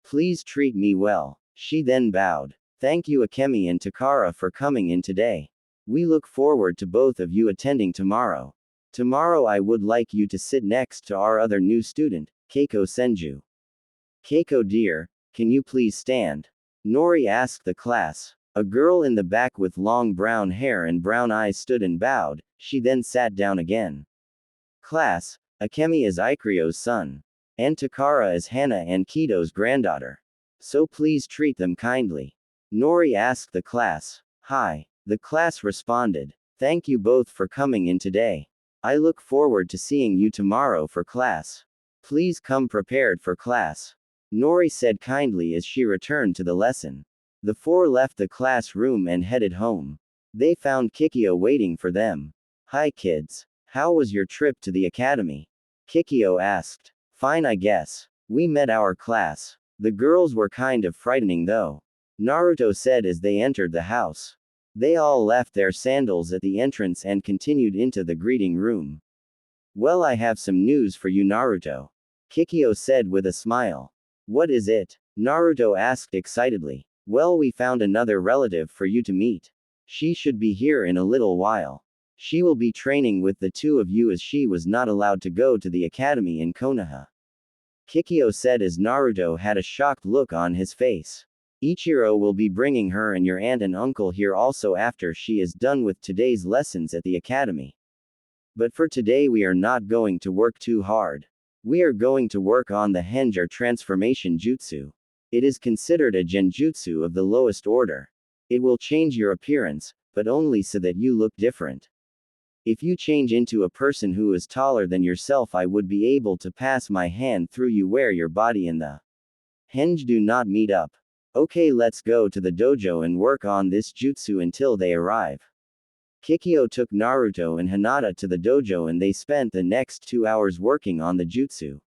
Please treat me well. She then bowed. Thank you Akemi and Takara for coming in today. We look forward to both of you attending tomorrow. Tomorrow I would like you to sit next to our other new student, Keiko Senju. Keiko dear, can you please stand? Nori asked the class. A girl in the back with long brown hair and brown eyes stood and bowed. She then sat down again. Class, Akemi is Ikrio's son. And Takara is Hana and Kido's granddaughter. So please treat them kindly. Nori asked the class. Hi. The class responded. Thank you both for coming in today. I look forward to seeing you tomorrow for class. Please come prepared for class. Nori said kindly as she returned to the lesson. The four left the classroom and headed home. They found Kikyo waiting for them. Hi kids. How was your trip to the academy? Kikyo asked. Fine I guess. We met our class. The girls were kind of frightening though. Naruto said as they entered the house. They all left their sandals at the entrance and continued into the greeting room. Well, I have some news for you Naruto. Kikyo said with a smile. What is it? Naruto asked excitedly. Well, we found another relative for you to meet. She should be here in a little while. She will be training with the two of you as she was not allowed to go to the academy in Konoha. Kikyo said as Naruto had a shocked look on his face. Ichiro will be bringing her and your aunt and uncle here also after she is done with today's lessons at the academy. But for today we are not going to work too hard. We are going to work on the Henja transformation jutsu. It is considered a genjutsu of the lowest order. It will change your appearance, but only so that you look different. If you change into a person who is taller than yourself, I would be able to pass my hand through you where your body and the henge do not meet up. Okay, let's go to the dojo and work on this jutsu until they arrive. Kikyo took Naruto and Hinata to the dojo and they spent the next 2 hours working on the jutsu.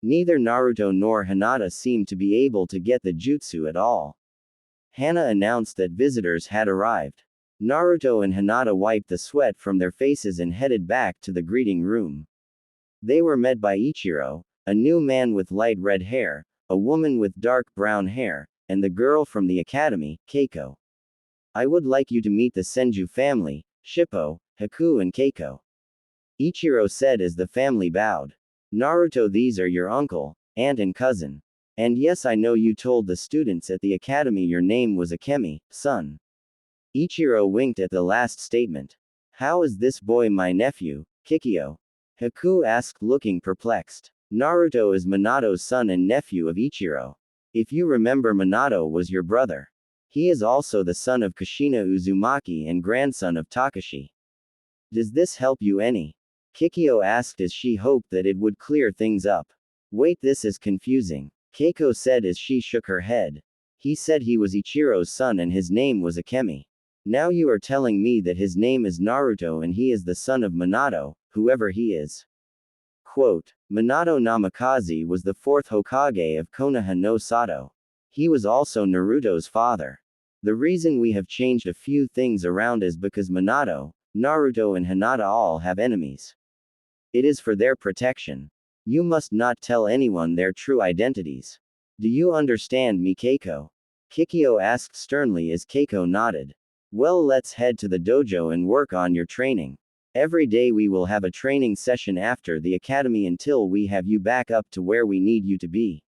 Neither Naruto nor Hinata seemed to be able to get the jutsu at all. Hana announced that visitors had arrived. Naruto and Hinata wiped the sweat from their faces and headed back to the greeting room. They were met by Ichiro, a new man with light red hair, a woman with dark brown hair, and the girl from the academy, Keiko. I would like you to meet the Senju family, Shippo, Haku and Keiko. Ichiro said as the family bowed. Naruto, these are your uncle, aunt and cousin. And yes, I know you told the students at the academy your name was Akemi, son. Ichiro winked at the last statement. How is this boy my nephew, Kikyo? Haku asked looking perplexed. Naruto is Minato's son and nephew of Ichiro. If you remember, Minato was your brother. He is also the son of Kushina Uzumaki and grandson of Takashi. Does this help you any? Kikyo asked as she hoped that it would clear things up. Wait, this is confusing. Keiko said as she shook her head. He said he was Ichiro's son and his name was Akemi. Now you are telling me that his name is Naruto and he is the son of Minato, whoever he is. Quote, Minato Namikaze was the fourth Hokage of Konoha no Sato. He was also Naruto's father. The reason we have changed a few things around is because Minato, Naruto and Hinata all have enemies. It is for their protection. You must not tell anyone their true identities. Do you understand me, Keiko? Kikyo asked sternly as Keiko nodded. Well, let's head to the dojo and work on your training. Every day we will have a training session after the academy until we have you back up to where we need you to be.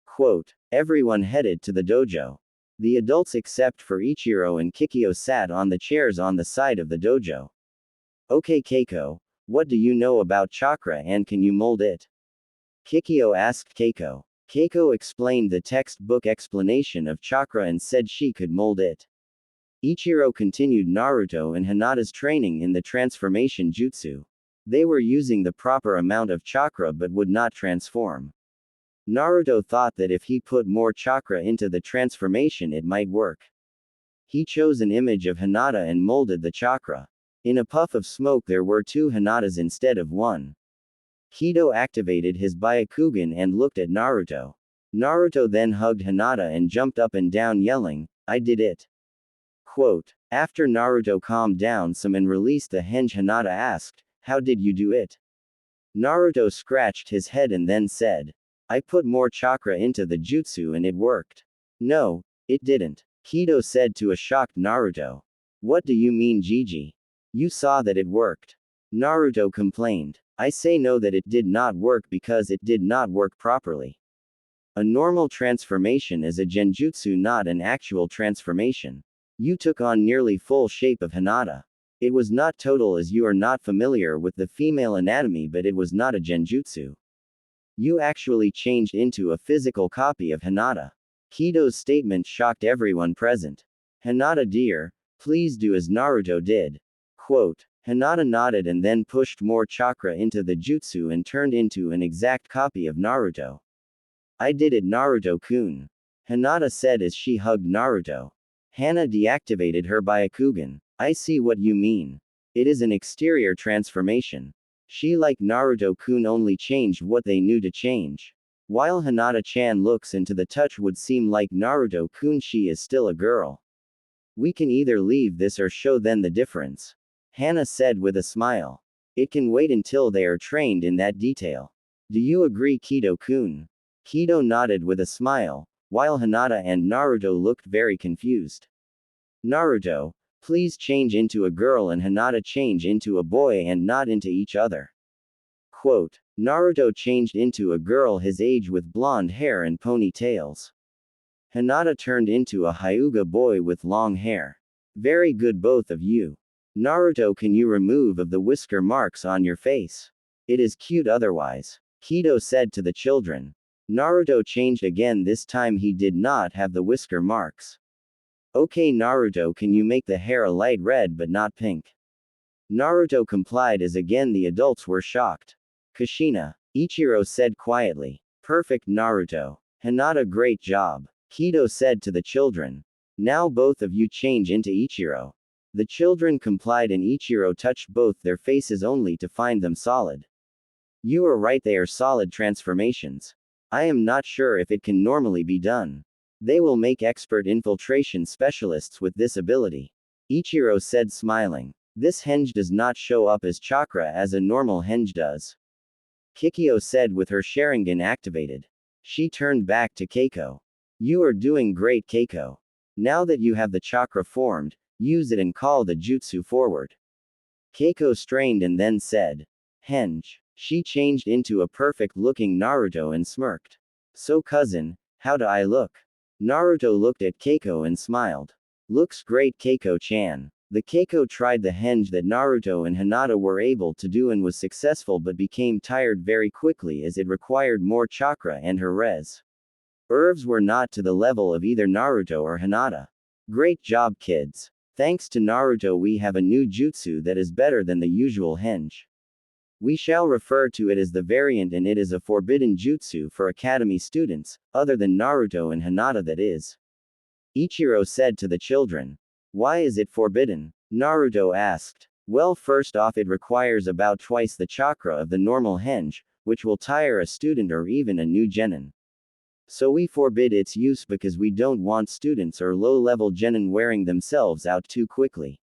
Quote. Everyone headed to the dojo. The adults except for Ichiro and Kikyo sat on the chairs on the side of the dojo. Okay Keiko, what do you know about chakra and can you mold it? Kikyo asked Keiko. Keiko explained the textbook explanation of chakra and said she could mold it. Ichiro continued Naruto and Hinata's training in the transformation jutsu. They were using the proper amount of chakra but would not transform. Naruto thought that if he put more chakra into the transformation it might work. He chose an image of Hinata and molded the chakra. In a puff of smoke there were 2 Hinatas instead of 1. Kido activated his Byakugan and looked at Naruto. Naruto then hugged Hinata and jumped up and down yelling, I did it. Quote. After Naruto calmed down some and released the henge, Hinata asked, how did you do it? Naruto scratched his head and then said, I put more chakra into the jutsu and it worked. No, it didn't. Kido said to a shocked Naruto. What do you mean Gigi? You saw that it worked. Naruto complained. I say no that it did not work because it did not work properly. A normal transformation is a genjutsu, not an actual transformation. You took on nearly full shape of Hinata. It was not total as you are not familiar with the female anatomy, but it was not a genjutsu. You actually changed into a physical copy of Hinata. Kido's statement shocked everyone present. Hinata dear, please do as Naruto did. Quote. Hinata nodded and then pushed more chakra into the jutsu and turned into an exact copy of Naruto. I did it Naruto-kun. Hinata said as she hugged Naruto. Hana deactivated her Byakugan. I see what you mean. It is an exterior transformation. She like Naruto-kun only changed what they knew to change. While Hinata-chan looks into the touch would seem like Naruto-kun, she is still a girl. We can either leave this or show them the difference. Hana said with a smile. It can wait until they are trained in that detail. Do you agree Kido-kun? Kido nodded with a smile, while Hinata and Naruto looked very confused. Naruto, please change into a girl and Hinata change into a boy and not into each other. Quote. Naruto changed into a girl his age with blonde hair and ponytails. Hinata turned into a Hyuga boy with long hair. Very good both of you. Naruto, can you remove of the whisker marks on your face? It is cute otherwise. Kido said to the children. Naruto changed again, this time he did not have the whisker marks. Okay Naruto, can you make the hair a light red but not pink? Naruto complied as again the adults were shocked. Kushina. Ichiro said quietly. Perfect Naruto. Hinata, great job. Kido said to the children. Now both of you change into Ichiro. The children complied and Ichiro touched both their faces only to find them solid. You are right, they are solid transformations. I am not sure if it can normally be done. They will make expert infiltration specialists with this ability. Ichiro said smiling. This henge does not show up as chakra as a normal henge does. Kikyo said with her Sharingan activated. She turned back to Keiko. You are doing great Keiko. Now that you have the chakra formed, use it and call the jutsu forward. Keiko strained and then said. Henge. She changed into a perfect-looking Naruto and smirked. So cousin, how do I look? Naruto looked at Keiko and smiled. Looks great Keiko-chan. The Keiko tried the henge that Naruto and Hinata were able to do and was successful but became tired very quickly as it required more chakra and her res. Herbs were not to the level of either Naruto or Hinata. Great job kids. Thanks to Naruto we have a new jutsu that is better than the usual henge. We shall refer to it as the variant and it is a forbidden jutsu for academy students, other than Naruto and Hinata that is. Ichiro said to the children. Why is it forbidden? Naruto asked. Well, first off it requires about twice the chakra of the normal henge, which will tire a student or even a new genin. So we forbid its use because we don't want students or low-level genin wearing themselves out too quickly.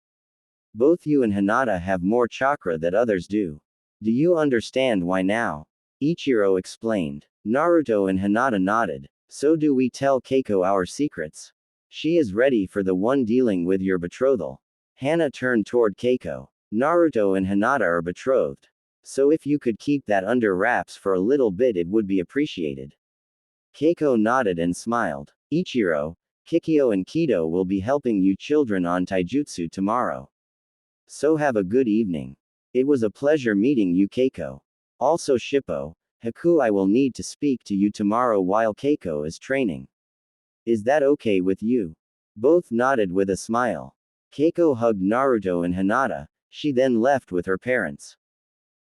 Both you and Hinata have more chakra than others do. Do you understand why now? Ichiro explained. Naruto and Hinata nodded. So do we tell Keiko our secrets? She is ready for the one dealing with your betrothal. Hana turned toward Keiko. Naruto and Hinata are betrothed. So if you could keep that under wraps for a little bit, it would be appreciated. Keiko nodded and smiled. Ichiro, Kikyo and Kido will be helping you children on taijutsu tomorrow. So have a good evening. It was a pleasure meeting you, Keiko. Also Shippo, Haku, I will need to speak to you tomorrow while Keiko is training. Is that okay with you? Both nodded with a smile. Keiko hugged Naruto and Hinata. She then left with her parents.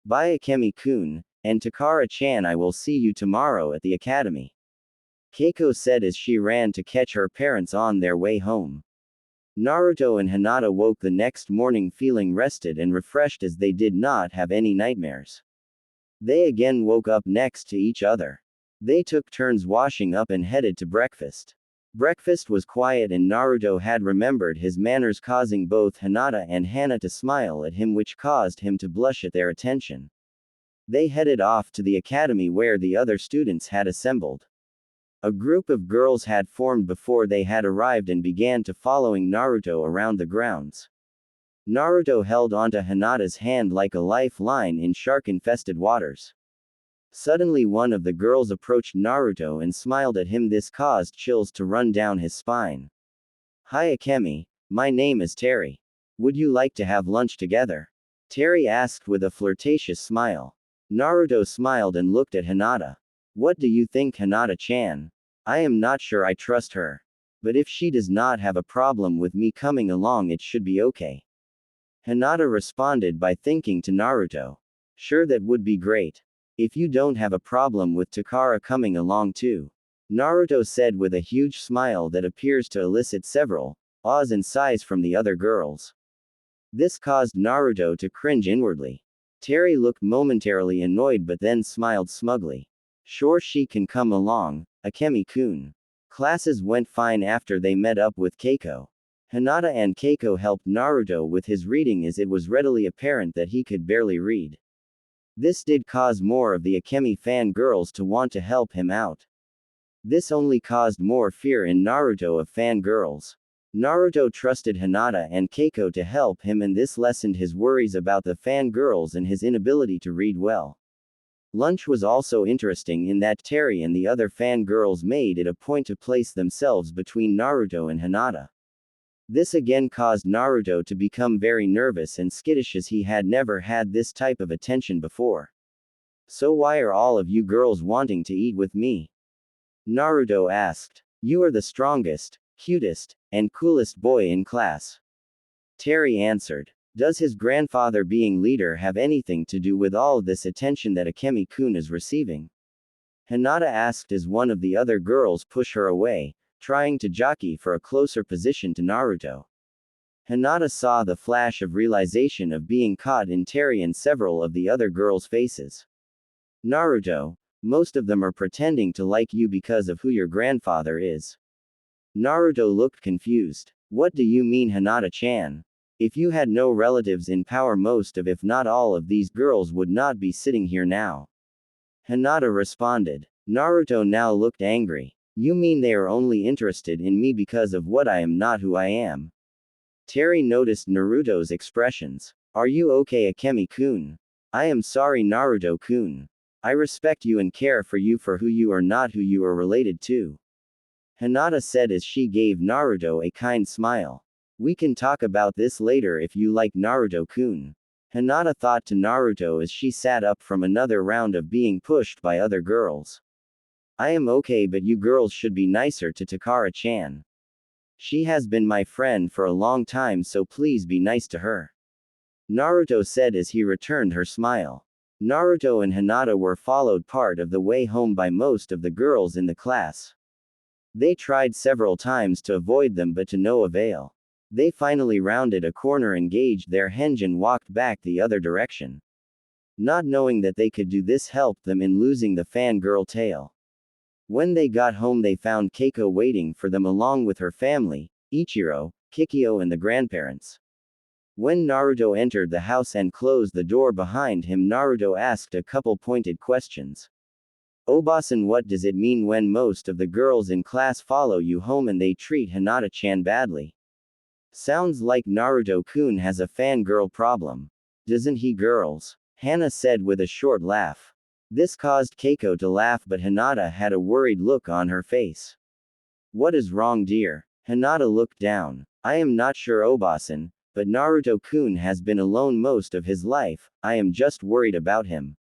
Bye Akemi-kun, and Takara-chan, I will see you tomorrow at the academy. Keiko said as she ran to catch her parents on their way home. Naruto and Hinata woke the next morning feeling rested and refreshed as they did not have any nightmares. They again woke up next to each other. They took turns washing up and headed to breakfast. Breakfast was quiet and Naruto had remembered his manners, causing both Hinata and Hana to smile at him, which caused him to blush at their attention. They headed off to the academy where the other students had assembled. A group of girls had formed before they had arrived and began to following Naruto around the grounds. Naruto held onto Hinata's hand like a lifeline in shark-infested waters. Suddenly one of the girls approached Naruto and smiled at him. This caused chills to run down his spine. Hi Akemi, my name is Terry. Would you like to have lunch together? Terry asked with a flirtatious smile. Naruto smiled and looked at Hinata. What do you think, Hinata-chan? I am not sure I trust her. But if she does not have a problem with me coming along, it should be okay. Hinata responded by thinking to Naruto. Sure, that would be great. If you don't have a problem with Takara coming along too. Naruto said with a huge smile that appears to elicit several ahs and sighs from the other girls. This caused Naruto to cringe inwardly. Terry looked momentarily annoyed but then smiled smugly. Sure, she can come along, Akemi-kun. Classes went fine after they met up with Keiko. Hinata and Keiko helped Naruto with his reading as it was readily apparent that he could barely read. This did cause more of the Akemi fangirls to want to help him out. This only caused more fear in Naruto of fangirls. Naruto trusted Hinata and Keiko to help him, and this lessened his worries about the fangirls and his inability to read well. Lunch was also interesting in that Terry and the other fangirls made it a point to place themselves between Naruto and Hinata. This again caused Naruto to become very nervous and skittish as he had never had this type of attention before. So why are all of you girls wanting to eat with me? Naruto asked. You are the strongest, cutest, and coolest boy in class. Terry answered. Does his grandfather being leader have anything to do with all this attention that Akemi-kun is receiving? Hinata asked as one of the other girls pushed her away, trying to jockey for a closer position to Naruto. Hinata saw the flash of realization of being caught in Terry and several of the other girls' faces. Naruto, most of them are pretending to like you because of who your grandfather is. Naruto looked confused. What do you mean, Hinata-chan? If you had no relatives in power, most of if not all of these girls would not be sitting here now. Hinata responded. Naruto now looked angry. You mean they are only interested in me because of what I am, not who I am? Terry noticed Naruto's expressions. Are you okay, Akemi-kun? I am sorry, Naruto-kun. I respect you and care for you for who you are, not who you are related to. Hinata said as she gave Naruto a kind smile. We can talk about this later if you like, Naruto-kun. Hinata thought to Naruto as she sat up from another round of being pushed by other girls. I am okay, but you girls should be nicer to Takara-chan. She has been my friend for a long time, so please be nice to her. Naruto said as he returned her smile. Naruto and Hinata were followed part of the way home by most of the girls in the class. They tried several times to avoid them but to no avail. They finally rounded a corner, engaged their henge and walked back the other direction. Not knowing that they could do this helped them in losing the fangirl tale. When they got home they found Keiko waiting for them along with her family, Ichiro, Kikyo and the grandparents. When Naruto entered the house and closed the door behind him, Naruto asked a couple pointed questions. Obasan, what does it mean when most of the girls in class follow you home and they treat Hinata-chan badly? Sounds like Naruto-kun has a fangirl problem. Doesn't he, girls? Hana said with a short laugh. This caused Keiko to laugh, but Hinata had a worried look on her face. What is wrong, dear? Hinata looked down. I am not sure, Obasan, but Naruto-kun has been alone most of his life. I am just worried about him.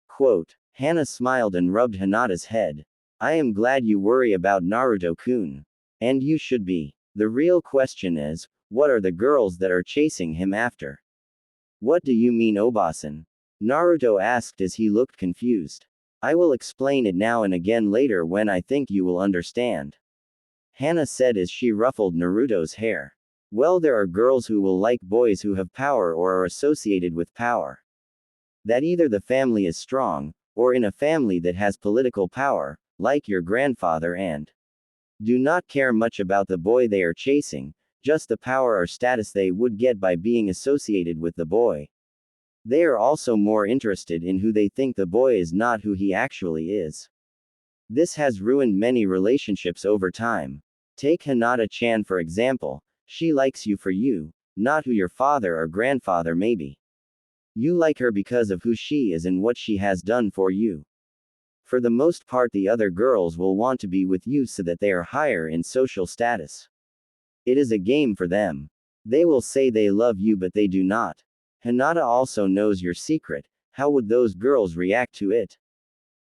Quote. Hana smiled and rubbed Hinata's head. I am glad you worry about Naruto-kun. And you should be. The real question is, what are the girls that are chasing him after? What do you mean, Obasan? Naruto asked as he looked confused. I will explain it now and again later when I think you will understand. Hana said as she ruffled Naruto's hair. Well, there are girls who will like boys who have power or are associated with power. That either the family is strong, or in a family that has political power, like your grandfather, and do not care much about the boy they are chasing, just the power or status they would get by being associated with the boy. They are also more interested in who they think the boy is, not who he actually is. This has ruined many relationships over time. Take Hinata-chan for example. She likes you for you, not who your father or grandfather may be. You like her because of who she is and what she has done for you. For the most part, the other girls will want to be with you so that they are higher in social status. It is a game for them. They will say they love you, but they do not. Hinata also knows your secret. How would those girls react to it?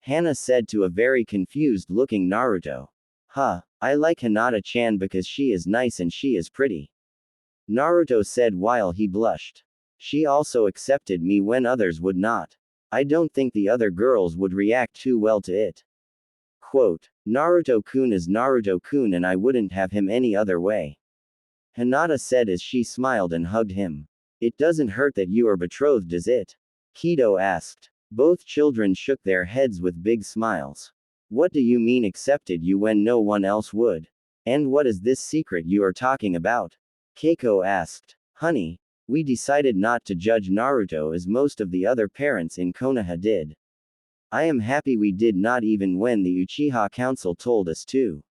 Hana said to a very confused looking Naruto. Huh, I like Hinata-chan because she is nice and she is pretty. Naruto said while he blushed. She also accepted me when others would not. I don't think the other girls would react too well to it. Quote. Naruto-kun is Naruto-kun and I wouldn't have him any other way. Hinata said as she smiled and hugged him. It doesn't hurt that you are betrothed, does it? Kido asked. Both children shook their heads with big smiles. What do you mean accepted you when no one else would? And what is this secret you are talking about? Keiko asked. Honey, we decided not to judge Naruto as most of the other parents in Konoha did. I am happy we did not, even when the Uchiha Council told us to.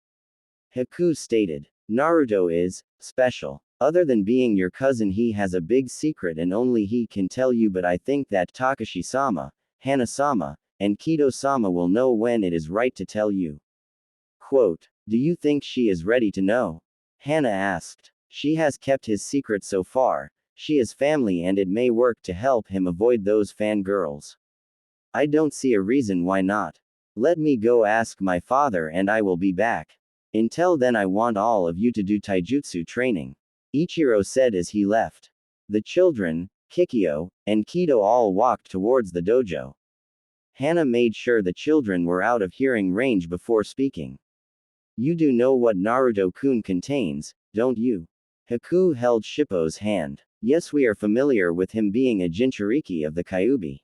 Haku stated. Naruto is special. Other than being your cousin, he has a big secret and only he can tell you, but I think that Takashi-sama, Hana-sama, and Kido-sama will know when it is right to tell you. Quote. Do you think she is ready to know? Hana asked. She has kept his secret so far. She is family and it may work to help him avoid those fangirls. I don't see a reason why not. Let me go ask my father and I will be back. Until then, I want all of you to do taijutsu training. Ichiro said as he left. The children, Kikyo, and Kido all walked towards the dojo. Hana made sure the children were out of hearing range before speaking. You do know what Naruto-kun contains, don't you? Haku held Shippo's hand. Yes, we are familiar with him being a Jinchuriki of the Kyuubi.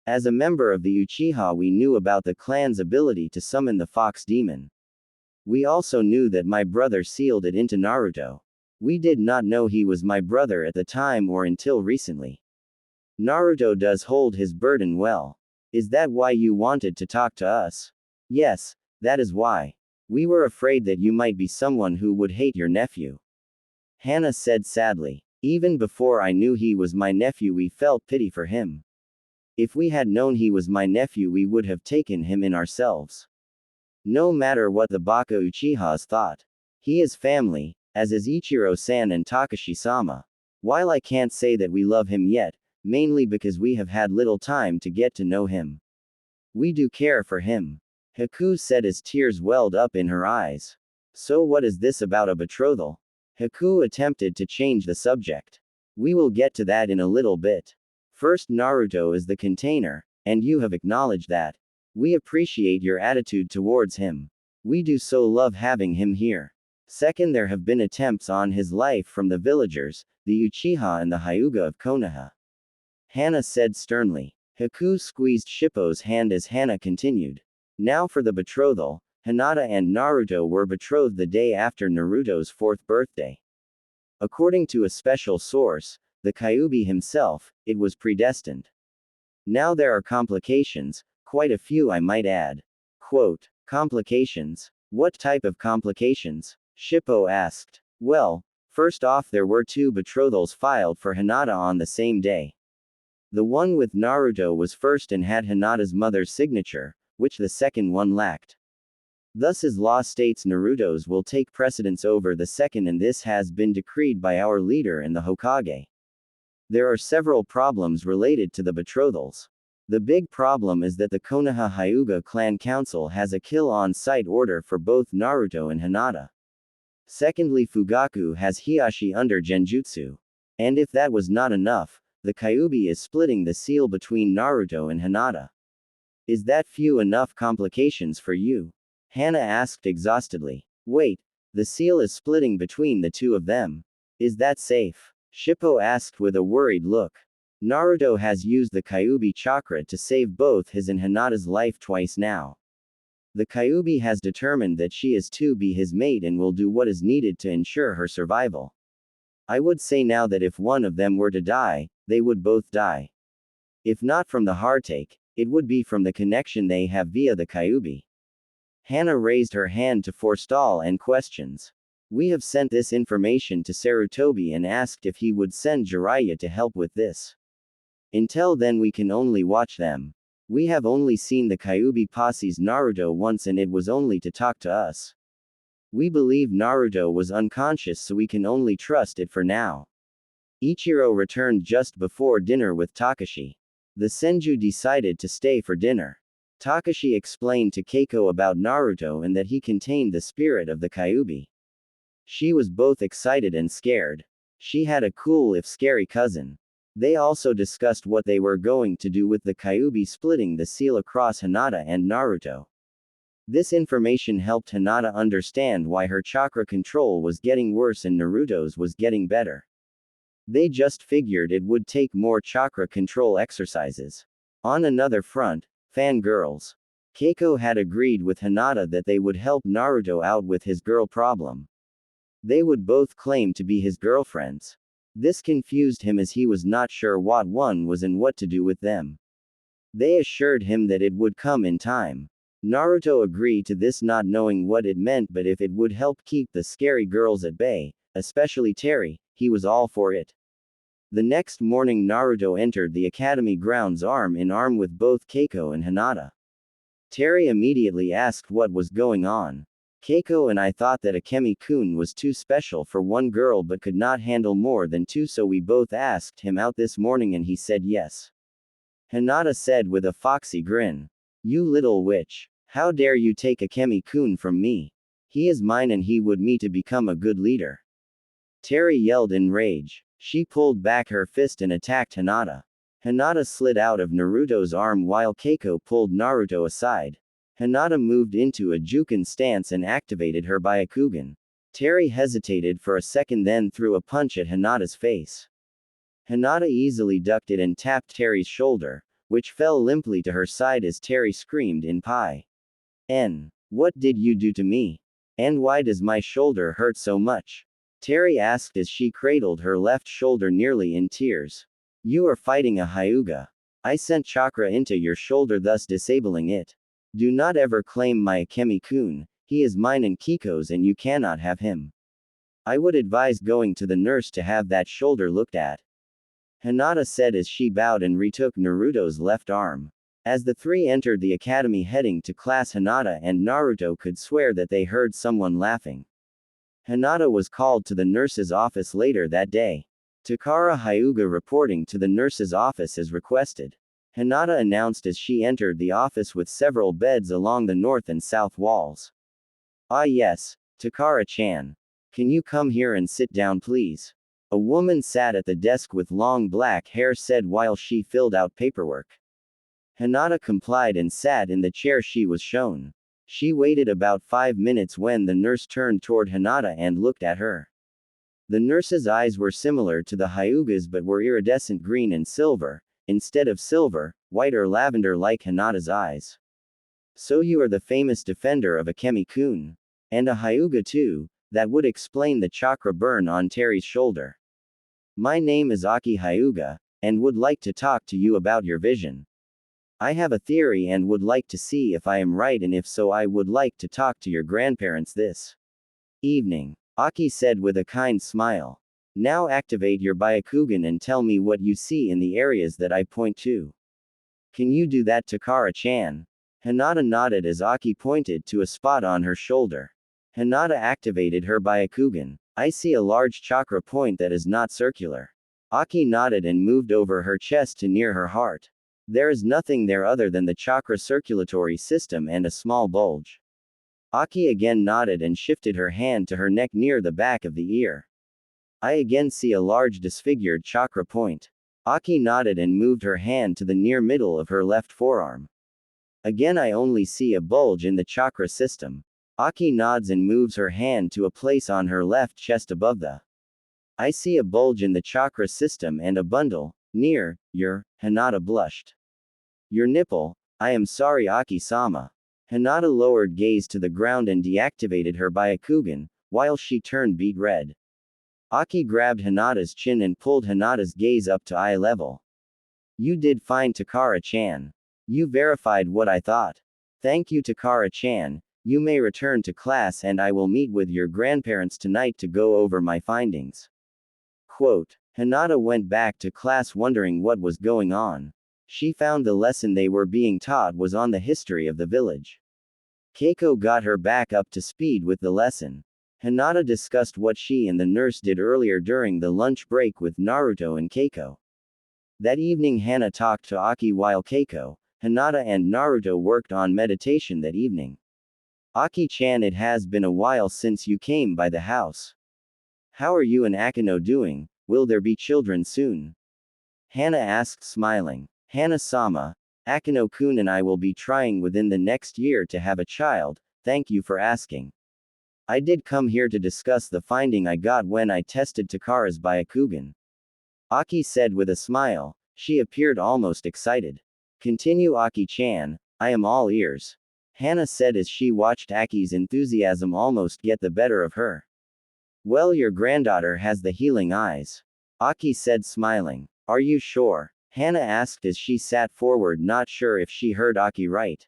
As a member of the Uchiha, we knew about the clan's ability to summon the fox demon. We also knew that my brother sealed it into Naruto. We did not know he was my brother at the time or until recently. Naruto does hold his burden well. Is that why you wanted to talk to us? Yes, that is why. We were afraid that you might be someone who would hate your nephew. Hana said sadly. Even before I knew he was my nephew, we felt pity for him. If we had known he was my nephew, we would have taken him in ourselves. No matter what the Baka Uchihas thought. He is family, as is Ichiro-san and Takashi-sama. While I can't say that we love him yet, mainly because we have had little time to get to know him. We do care for him. Haku said as tears welled up in her eyes. So what is this about a betrothal? Haku attempted to change the subject. We will get to that in a little bit. First, Naruto is the container, and you have acknowledged that. We appreciate your attitude towards him. We do so love having him here. Second, there have been attempts on his life from the villagers, the Uchiha and the Hyuga of Konoha. Hana said sternly. Haku squeezed Shippo's hand as Hana continued. Now for the betrothal. Hinata and Naruto were betrothed the day after Naruto's 4th birthday. According to a special source, the Kyuubi himself, it was predestined. Now there are complications, quite a few I might add. Quote. Complications? What type of complications? Shippo asked. Well, First off, there were two betrothals filed for Hinata on the same day. The one with Naruto was first and had Hinata's mother's signature, which the second one lacked. Thus, as law states, Naruto's will take precedence over the second, and this has been decreed by our leader and the Hokage. There are several problems related to the betrothals. The big problem is that the Konoha Hyuga clan council has a kill-on-sight order for both Naruto and Hinata. Secondly, Fugaku has Hiashi under Genjutsu. And if that was not enough, the Kyuubi is splitting the seal between Naruto and Hinata. Is that few enough complications for you? Hana asked exhaustedly. Wait, the seal is splitting between the two of them. Is that safe? Shippo asked with a worried look. Naruto has used the Kyuubi chakra to save both his and Hinata's life twice now. The Kyuubi has determined that she is to be his mate and will do what is needed to ensure her survival. I would say now that if one of them were to die, they would both die. If not from the heartache, it would be from the connection they have via the Kyuubi. Hana raised her hand to forestall any questions. We have sent this information to Sarutobi and asked if he would send Jiraiya to help with this. Until then, we can only watch them. We have only seen the Kyuubi posse's Naruto once, and it was only to talk to us. We believe Naruto was unconscious, so we can only trust it for now. Ichiro returned just before dinner with Takashi. The Senju decided to stay for dinner. Takashi explained to Keiko about Naruto and that he contained the spirit of the Kyuubi. She was both excited and scared. She had a cool if scary cousin. They also discussed what they were going to do with the Kyuubi splitting the seal across Hinata and Naruto. This information helped Hinata understand why her chakra control was getting worse and Naruto's was getting better. They just figured it would take more chakra control exercises. On another front, fangirls. Keiko had agreed with Hinata that they would help Naruto out with his girl problem. They would both claim to be his girlfriends. This confused him as he was not sure what one was and what to do with them. They assured him that it would come in time. Naruto agreed to this, not knowing what it meant, but if it would help keep the scary girls at bay, especially Terry, he was all for it. The next morning, Naruto entered the academy grounds arm in arm with both Keiko and Hinata. Terry immediately asked what was going on. Keiko and I thought that Akemi-kun was too special for one girl but could not handle more than two, so we both asked him out this morning and he said yes. Hinata said with a foxy grin. You little witch. How dare you take Akemi-kun from me? He is mine and he would me to become a good leader. Terry yelled in rage. She pulled back her fist and attacked Hinata. Hinata slid out of Naruto's arm while Keiko pulled Naruto aside. Hinata moved into a Juken stance and activated her Byakugan. Terry hesitated for a second, then threw a punch at Hinata's face. Hinata easily ducked it and tapped Terry's shoulder, which fell limply to her side as Terry screamed in pain. What did you do to me? And why does my shoulder hurt so much? Terry asked as she cradled her left shoulder nearly in tears. You are fighting a Hyuga. I sent chakra into your shoulder, thus disabling it. Do not ever claim my Akemi-kun, he is mine and Kiko's and you cannot have him. I would advise going to the nurse to have that shoulder looked at. Hinata said as she bowed and retook Naruto's left arm. As the three entered the academy heading to class, Hinata and Naruto could swear that they heard someone laughing. Hinata was called to the nurse's office later that day. Takara Hyuga reporting to the nurse's office as requested. Hinata announced as she entered the office with several beds along the north and south walls. Ah yes, Takara-chan. Can you come here and sit down please? A woman sat at the desk with long black hair said while she filled out paperwork. Hinata complied and sat in the chair she was shown. She waited about 5 minutes when the nurse turned toward Hinata and looked at her. The nurse's eyes were similar to the Hyuga's but were iridescent green and silver, instead of silver, white or lavender like Hinata's eyes. So you are the famous defender of Akemi-kun. And a Hyuga too, that would explain the chakra burn on Terry's shoulder. My name is Aki Hyuga, and would like to talk to you about your vision. I have a theory and would like to see if I am right, and if so I would like to talk to your grandparents this evening. Aki said with a kind smile. Now activate your Byakugan and tell me what you see in the areas that I point to. Can you do that, Takara-chan? Hinata nodded as Aki pointed to a spot on her shoulder. Hinata activated her Byakugan. I see a large chakra point that is not circular. Aki nodded and moved over her chest to near her heart. There is nothing there other than the chakra circulatory system and a small bulge. Aki again nodded and shifted her hand to her neck near the back of the ear. I again see a large disfigured chakra point. Aki nodded and moved her hand to the near middle of her left forearm. Again I only see a bulge in the chakra system. Aki nods and moves her hand to a place on her left chest above the. I see a bulge in the chakra system and a bundle, near, your, Hinata blushed. Your nipple, I am sorry Aki-sama. Hinata lowered gaze to the ground and deactivated her Byakugan, while she turned beet red. Aki grabbed Hinata's chin and pulled Hinata's gaze up to eye level. You did fine, Takara-chan. You verified what I thought. Thank you, Takara-chan. You may return to class and I will meet with your grandparents tonight to go over my findings. Quote. Hinata went back to class wondering what was going on. She found the lesson they were being taught was on the history of the village. Keiko got her back up to speed with the lesson. Hinata discussed what she and the nurse did earlier during the lunch break with Naruto and Keiko. That evening Hana talked to Aki while Keiko, Hinata and Naruto worked on meditation that evening. Aki-chan, it has been a while since you came by the house. How are you and Akino doing? Will there be children soon? Hana asked smiling. Hana-sama, Akino-kun and I will be trying within the next year to have a child, thank you for asking. I did come here to discuss the finding I got when I tested Takara's Byakugan. Aki said with a smile. She appeared almost excited. Continue, Aki-chan, I am all ears. Hana said as she watched Aki's enthusiasm almost get the better of her. Well, your granddaughter has the healing eyes. Aki said smiling. Are you sure? Hana asked as she sat forward, not sure if she heard Aki right.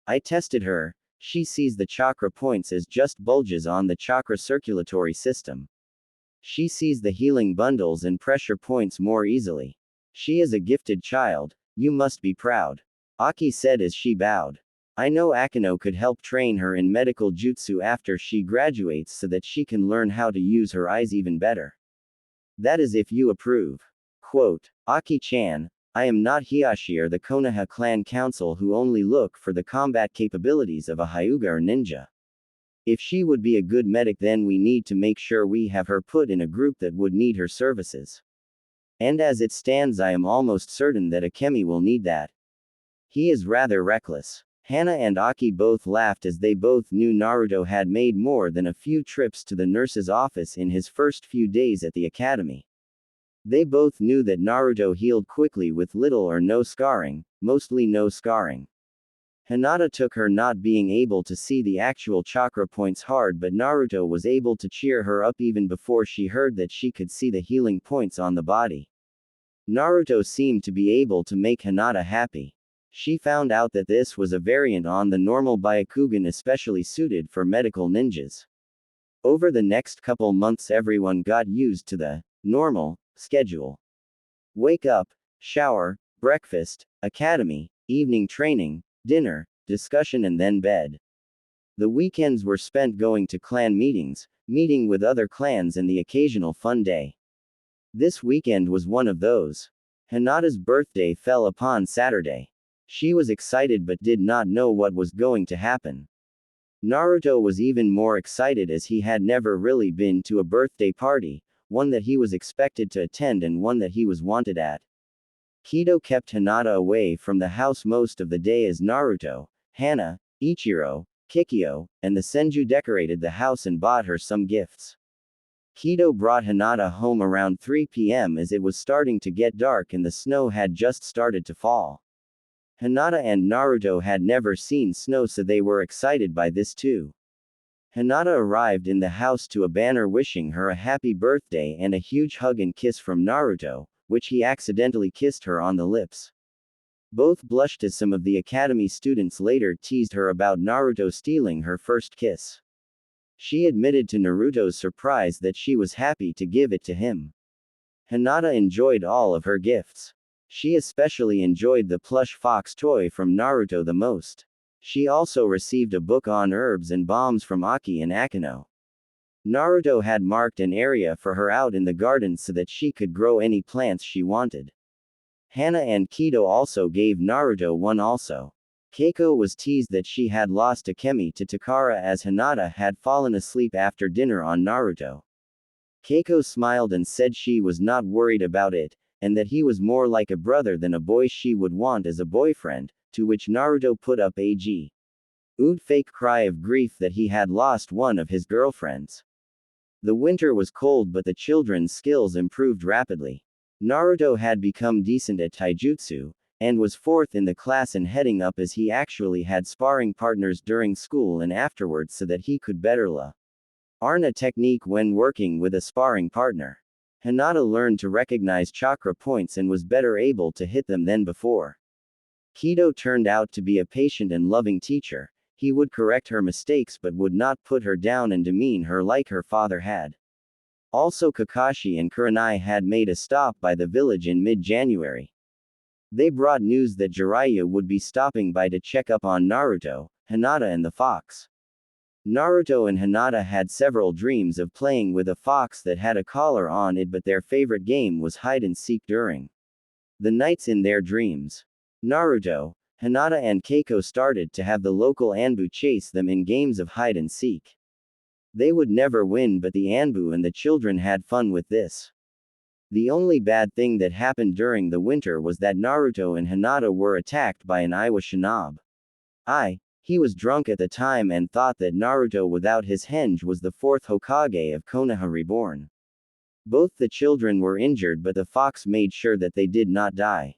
I tested her. She sees the chakra points as just bulges on the chakra circulatory system. She sees the healing bundles and pressure points more easily. She is a gifted child, you must be proud. Aki said as she bowed. I know Akino could help train her in medical jutsu after she graduates so that she can learn how to use her eyes even better. That is if you approve. Quote, Aki-chan, I am not Hiyashi or the Konoha clan council who only look for the combat capabilities of a Hyuga or ninja. If she would be a good medic, then we need to make sure we have her put in a group that would need her services. And as it stands, I am almost certain that Akemi will need that. He is rather reckless. Hana and Aki both laughed as they both knew Naruto had made more than a few trips to the nurse's office in his first few days at the academy. They both knew that Naruto healed quickly with little or no scarring, mostly no scarring. Hinata took her not being able to see the actual chakra points hard, but Naruto was able to cheer her up even before she heard that she could see the healing points on the body. Naruto seemed to be able to make Hinata happy. She found out that this was a variant on the normal Byakugan especially suited for medical ninjas. Over the next couple months everyone got used to the normal schedule. Wake up, shower, breakfast, academy, evening training, dinner, discussion and then bed. The weekends were spent going to clan meetings, meeting with other clans and the occasional fun day. This weekend was one of those. Hinata's birthday fell upon Saturday. She was excited but did not know what was going to happen. Naruto was even more excited as he had never really been to a birthday party, one that he was expected to attend and one that he was wanted at. Kido kept Hinata away from the house most of the day as Naruto, Hana, Ichiro, Kikyo, and the Senju decorated the house and bought her some gifts. Kido brought Hinata home around 3 p.m. as it was starting to get dark and the snow had just started to fall. Hinata and Naruto had never seen snow, so they were excited by this too. Hinata arrived in the house to a banner wishing her a happy birthday and a huge hug and kiss from Naruto, which he accidentally kissed her on the lips. Both blushed as some of the academy students later teased her about Naruto stealing her first kiss. She admitted to Naruto's surprise that she was happy to give it to him. Hinata enjoyed all of her gifts. She especially enjoyed the plush fox toy from Naruto the most. She also received a book on herbs and bombs from Aki and Akino. Naruto had marked an area for her out in the garden so that she could grow any plants she wanted. Hana and Kido also gave Naruto one also. Keiko was teased that she had lost Akemi to Takara as Hinata had fallen asleep after dinner on Naruto. Keiko smiled and said she was not worried about it, and that he was more like a brother than a boy she would want as a boyfriend, to which Naruto put up a fake cry of grief that he had lost one of his girlfriends. The winter was cold but the children's skills improved rapidly. Naruto had become decent at taijutsu, and was fourth in the class and heading up as he actually had sparring partners during school and afterwards so that he could better learn a technique when working with a sparring partner. Hinata learned to recognize chakra points and was better able to hit them than before. Kido turned out to be a patient and loving teacher. He would correct her mistakes but would not put her down and demean her like her father had. Also Kakashi and Kurenai had made a stop by the village in mid-January. They brought news that Jiraiya would be stopping by to check up on Naruto, Hinata and the fox. Naruto and Hinata had several dreams of playing with a fox that had a collar on it, but their favorite game was hide and seek during the nights in their dreams. Naruto, Hinata and Keiko started to have the local Anbu chase them in games of hide and seek. They would never win, but the Anbu and the children had fun with this. The only bad thing that happened during the winter was that Naruto and Hinata were attacked by an Iwa shinobi. He was drunk at the time and thought that Naruto without his henge was the fourth Hokage of Konoha reborn. Both the children were injured but the fox made sure that they did not die.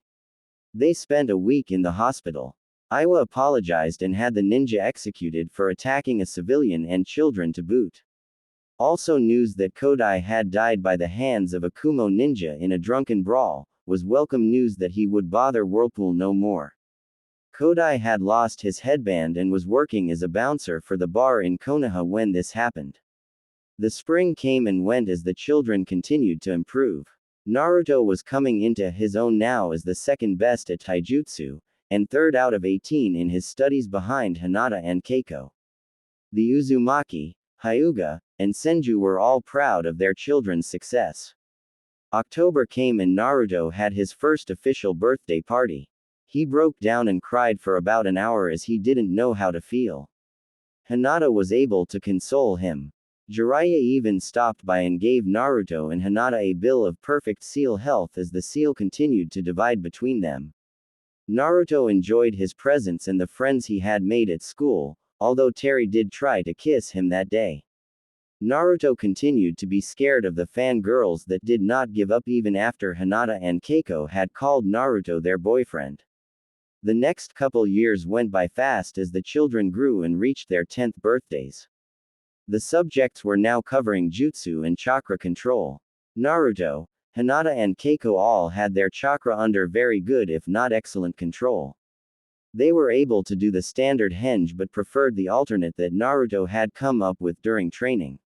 They spent a week in the hospital. Iwa apologized and had the ninja executed for attacking a civilian and children to boot. Also news that Kodai had died by the hands of a Kumo ninja in a drunken brawl, was welcome news that he would bother Whirlpool no more. Kodai had lost his headband and was working as a bouncer for the bar in Konoha when this happened. The spring came and went as the children continued to improve. Naruto was coming into his own now as the second best at taijutsu, and third out of 18 in his studies behind Hinata and Keiko. The Uzumaki, Hyuga, and Senju were all proud of their children's success. October came and Naruto had his first official birthday party. He broke down and cried for about an hour as he didn't know how to feel. Hinata was able to console him. Jiraiya even stopped by and gave Naruto and Hinata a bill of perfect seal health as the seal continued to divide between them. Naruto enjoyed his presence and the friends he had made at school, although Terry did try to kiss him that day. Naruto continued to be scared of the fangirls that did not give up even after Hinata and Keiko had called Naruto their boyfriend. The next couple years went by fast as the children grew and reached their 10th birthdays. The subjects were now covering jutsu and chakra control. Naruto, Hinata and Keiko all had their chakra under very good if not excellent control. They were able to do the standard henge but preferred the alternate that Naruto had come up with during training.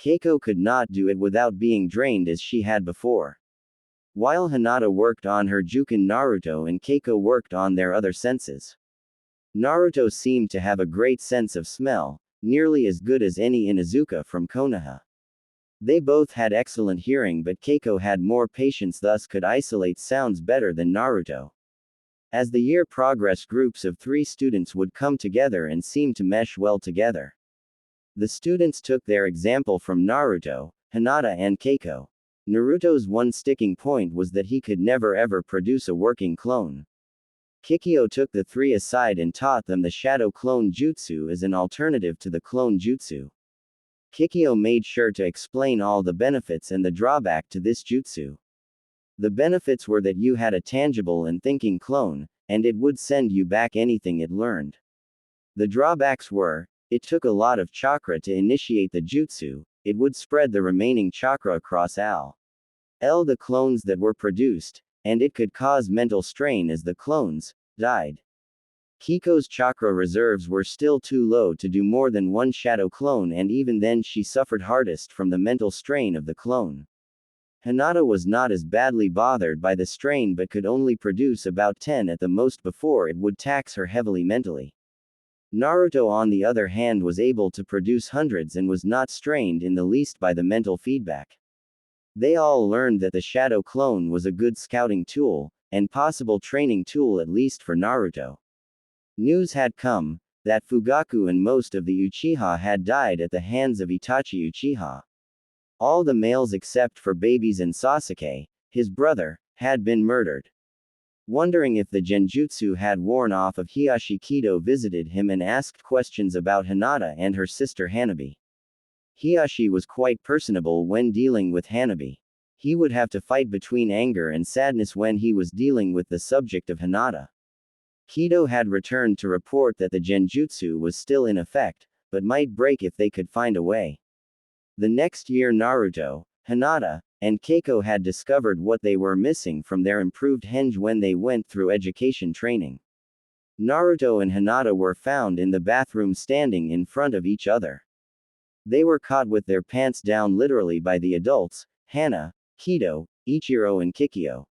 Keiko could not do it without being drained as she had before. While Hinata worked on her Juken, Naruto and Keiko worked on their other senses. Naruto seemed to have a great sense of smell, nearly as good as any Inuzuka from Konoha. They both had excellent hearing but Keiko had more patience, thus could isolate sounds better than Naruto. As the year progressed, groups of 3 students would come together and seem to mesh well together. The students took their example from Naruto, Hinata and Keiko. Naruto's one sticking point was that he could never ever produce a working clone. Kikyo took the 3 aside and taught them the shadow clone jutsu as an alternative to the clone jutsu. Kikyo made sure to explain all the benefits and the drawback to this jutsu. The benefits were that you had a tangible and thinking clone, and it would send you back anything it learned. The drawbacks were, it took a lot of chakra to initiate the jutsu, it would spread the remaining chakra across the clones that were produced, and it could cause mental strain as the clones died. Kiko's chakra reserves were still too low to do more than one shadow clone, and even then she suffered hardest from the mental strain of the clone. Hinata was not as badly bothered by the strain but could only produce about 10 at the most before it would tax her heavily mentally. Naruto on the other hand was able to produce hundreds and was not strained in the least by the mental feedback. They all learned that the shadow clone was a good scouting tool, and possible training tool at least for Naruto. News had come that Fugaku and most of the Uchiha had died at the hands of Itachi Uchiha. All the males except for babies and Sasuke, his brother, had been murdered. Wondering if the genjutsu had worn off of Hiashi, Kido visited him and asked questions about Hinata and her sister Hanabi. Hiashi was quite personable when dealing with Hanabi. He would have to fight between anger and sadness when he was dealing with the subject of Hinata. Kido had returned to report that the genjutsu was still in effect, but might break if they could find a way. The next year Naruto, Hinata, and Keiko had discovered what they were missing from their improved henge when they went through education training. Naruto and Hinata were found in the bathroom standing in front of each other. They were caught with their pants down literally by the adults, Hana, Kido, Ichiro and Kikyo.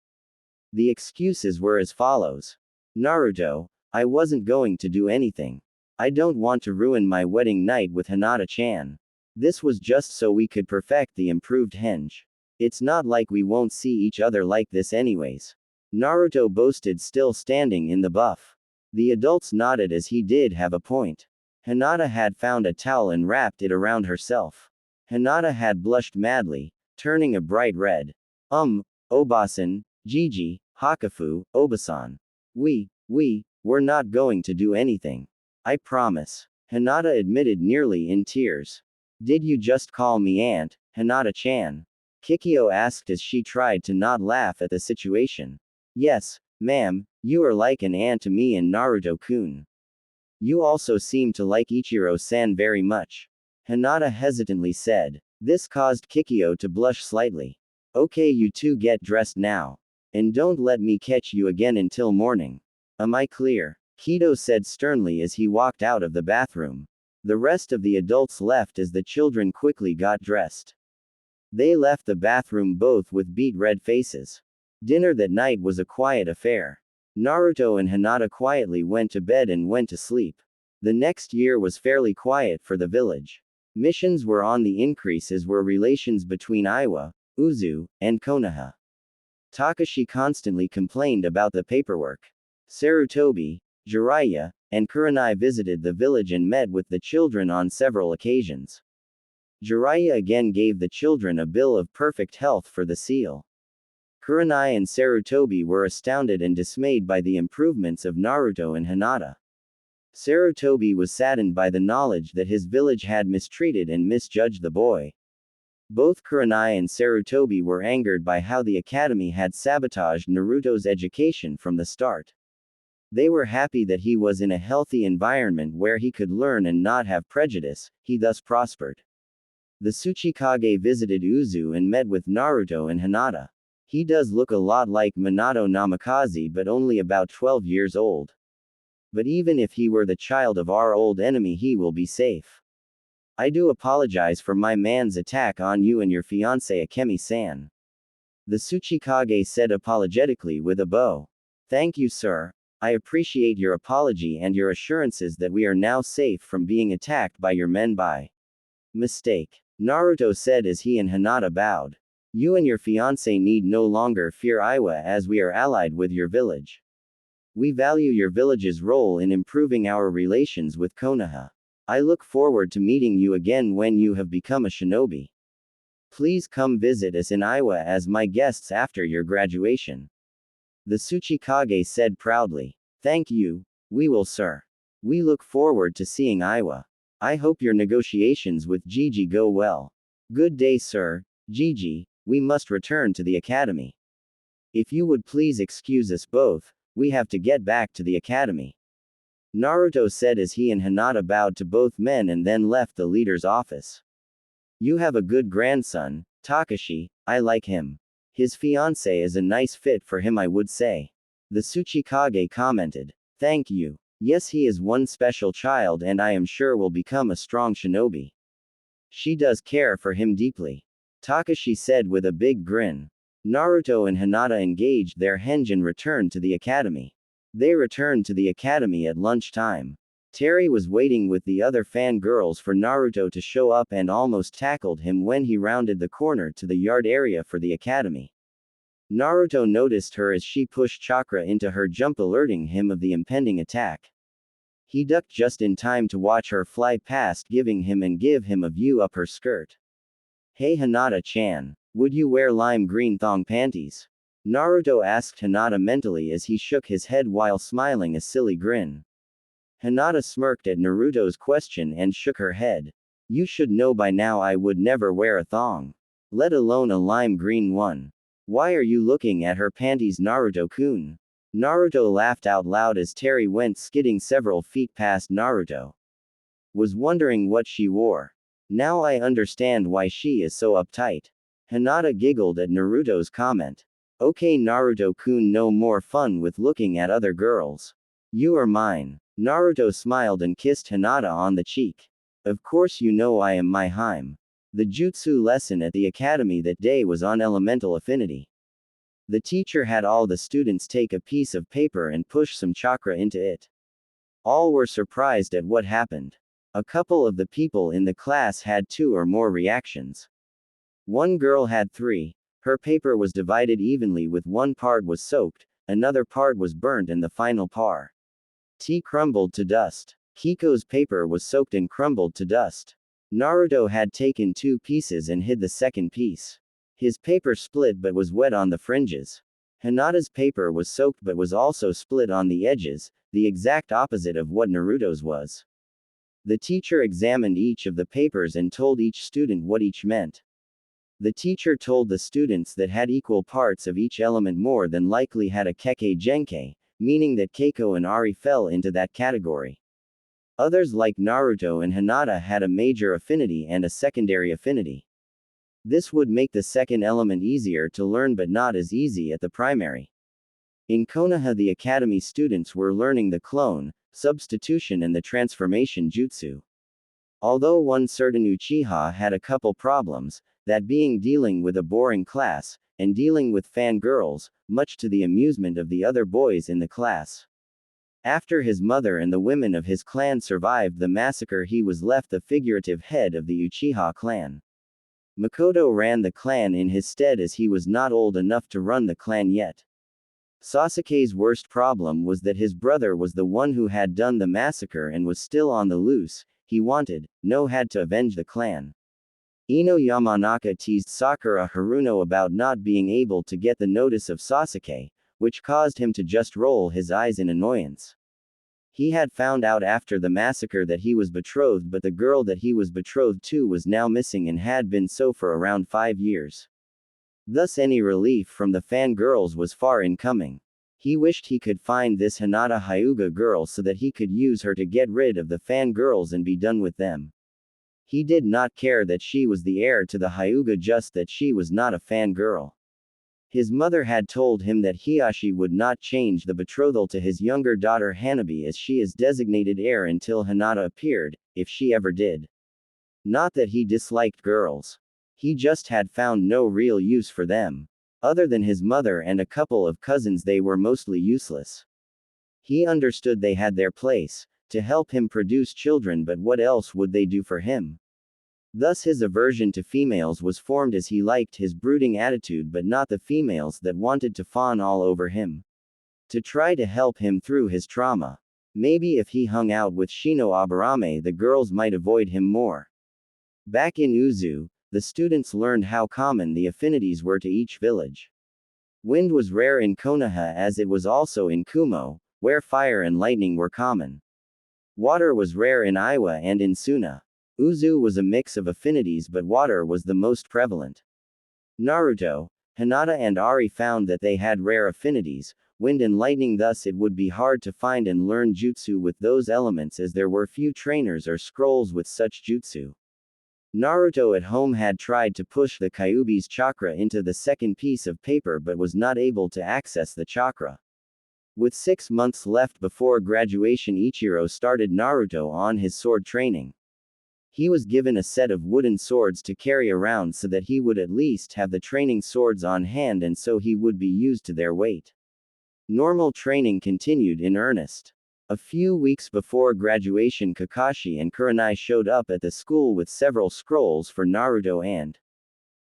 The excuses were as follows. Naruto, I wasn't going to do anything. I don't want to ruin my wedding night with Hinata-chan. This was just so we could perfect the improved henge. It's not like we won't see each other like this anyways. Naruto boasted, still standing in the buff. The adults nodded as he did have a point. Hinata had found a towel and wrapped it around herself. Hinata had blushed madly, turning a bright red. Obasan, Gigi, Hakafu, Obasan. We're not going to do anything. I promise. Hinata admitted nearly in tears. Did you just call me aunt, Hinata-chan? Kikyo asked as she tried to not laugh at the situation. Yes, ma'am, you are like an aunt to me and Naruto-kun. You also seem to like Ichiro-san very much. Hinata hesitantly said. This caused Kikyo to blush slightly. Okay, you two get dressed now. And don't let me catch you again until morning. Am I clear? Kido said sternly as he walked out of the bathroom. The rest of the adults left as the children quickly got dressed. They left the bathroom both with beet red faces. Dinner that night was a quiet affair. Naruto and Hinata quietly went to bed and went to sleep. The next year was fairly quiet for the village. Missions were on the increase, as were relations between Iwa, Uzu, and Konoha. Takashi constantly complained about the paperwork. Sarutobi, Jiraiya, and Kurenai visited the village and met with the children on several occasions. Jiraiya again gave the children a bill of perfect health for the seal. Kurenai and Sarutobi were astounded and dismayed by the improvements of Naruto and Hinata. Sarutobi was saddened by the knowledge that his village had mistreated and misjudged the boy. Both Kurenai and Sarutobi were angered by how the academy had sabotaged Naruto's education from the start. They were happy that he was in a healthy environment where he could learn and not have prejudice, he thus prospered. The Tsuchikage visited Uzu and met with Naruto and Hinata. He does look a lot like Minato Namikaze but only about 12 years old. But even if he were the child of our old enemy, he will be safe. I do apologize for my man's attack on you and your fiancée Akemi-san. The Tsuchikage said apologetically with a bow. Thank you, sir. I appreciate your apology and your assurances that we are now safe from being attacked by your men by mistake. Naruto said as he and Hinata bowed. You and your fiancé need no longer fear Iwa, as we are allied with your village. We value your village's role in improving our relations with Konoha. I look forward to meeting you again when you have become a shinobi. Please come visit us in Iwa as my guests after your graduation. The Tsuchikage said proudly. Thank you, we will, sir. We look forward to seeing Iwa. I hope your negotiations with Gigi go well. Good day, sir. Gigi, we must return to the academy. If you would please excuse us both, we have to get back to the academy. Naruto said as he and Hinata bowed to both men and then left the leader's office. You have a good grandson, Takashi, I like him. His fiancée is a nice fit for him, I would say. The Tsuchikage commented. Thank you. Yes, he is one special child and I am sure will become a strong shinobi. She does care for him deeply. Takashi said with a big grin. Naruto and Hinata engaged their henge and returned to the academy. They returned to the academy at lunchtime. Terry was waiting with the other fangirls for Naruto to show up and almost tackled him when he rounded the corner to the yard area for the academy. Naruto noticed her as she pushed chakra into her jump, alerting him of the impending attack. He ducked just in time to watch her fly past, give him a view up her skirt. Hey Hinata-chan, would you wear lime green thong panties? Naruto asked Hinata mentally as he shook his head while smiling a silly grin. Hinata smirked at Naruto's question and shook her head. You should know by now I would never wear a thong. Let alone a lime green one. Why are you looking at her panties, Naruto-kun? Naruto laughed out loud as Terry went skidding several feet past Naruto. Was wondering what she wore. Now I understand why she is so uptight. Hinata giggled at Naruto's comment. Okay Naruto-kun, no more fun with looking at other girls. You are mine. Naruto smiled and kissed Hinata on the cheek. Of course you know I am my Harem. The jutsu lesson at the academy that day was on elemental affinity. The teacher had all the students take a piece of paper and push some chakra into it. All were surprised at what happened. A couple of the people in the class had 2 or more reactions. One girl had 3. Her paper was divided evenly, with one part was soaked, another part was burnt, and the final part crumbled to dust. Kiko's paper was soaked and crumbled to dust. Naruto had taken 2 pieces and hid the second piece. His paper split but was wet on the fringes. Hinata's paper was soaked but was also split on the edges, the exact opposite of what Naruto's was. The teacher examined each of the papers and told each student what each meant. The teacher told the students that had equal parts of each element more than likely had a Kekkei Genkei, meaning that Keiko and Ari fell into that category. Others like Naruto and Hinata had a major affinity and a secondary affinity. This would make the second element easier to learn but not as easy at the primary. In Konoha, the academy students were learning the clone, substitution and the transformation jutsu. Although one certain Uchiha had a couple problems, that being dealing with a boring class, and dealing with fangirls, much to the amusement of the other boys in the class. After his mother and the women of his clan survived the massacre, he was left the figurative head of the Uchiha clan. Makoto ran the clan in his stead as he was not old enough to run the clan yet. Sasuke's worst problem was that his brother was the one who had done the massacre and was still on the loose. He had to avenge the clan. Ino Yamanaka teased Sakura Haruno about not being able to get the notice of Sasuke, which caused him to just roll his eyes in annoyance. He had found out after the massacre that he was betrothed, but the girl that he was betrothed to was now missing and had been so for around 5 years. Thus any relief from the fangirls was far in coming. He wished he could find this Hinata Hyuga girl so that he could use her to get rid of the fangirls and be done with them. He did not care that she was the heir to the Hyuga, just that she was not a fangirl. His mother had told him that Hiashi would not change the betrothal to his younger daughter Hanabi, as she is designated heir until Hinata appeared, if she ever did. Not that he disliked girls. He just had found no real use for them. Other than his mother and a couple of cousins, they were mostly useless. He understood they had their place, to help him produce children, but what else would they do for him? Thus his aversion to females was formed, as he liked his brooding attitude but not the females that wanted to fawn all over him. To try to help him through his trauma. Maybe if he hung out with Shino Aburame, the girls might avoid him more. Back in Uzu, the students learned how common the affinities were to each village. Wind was rare in Konoha, as it was also in Kumo, where fire and lightning were common. Water was rare in Iwa and in Suna. Uzu was a mix of affinities, but water was the most prevalent. Naruto, Hinata and Ari found that they had rare affinities, wind and lightning, thus it would be hard to find and learn jutsu with those elements, as there were few trainers or scrolls with such jutsu. Naruto at home had tried to push the Kyuubi's chakra into the second piece of paper but was not able to access the chakra. With 6 months left before graduation, Ichiro started Naruto on his sword training. He was given a set of wooden swords to carry around so that he would at least have the training swords on hand and so he would be used to their weight. Normal training continued in earnest. A few weeks before graduation, Kakashi and Kurenai showed up at the school with several scrolls for Naruto and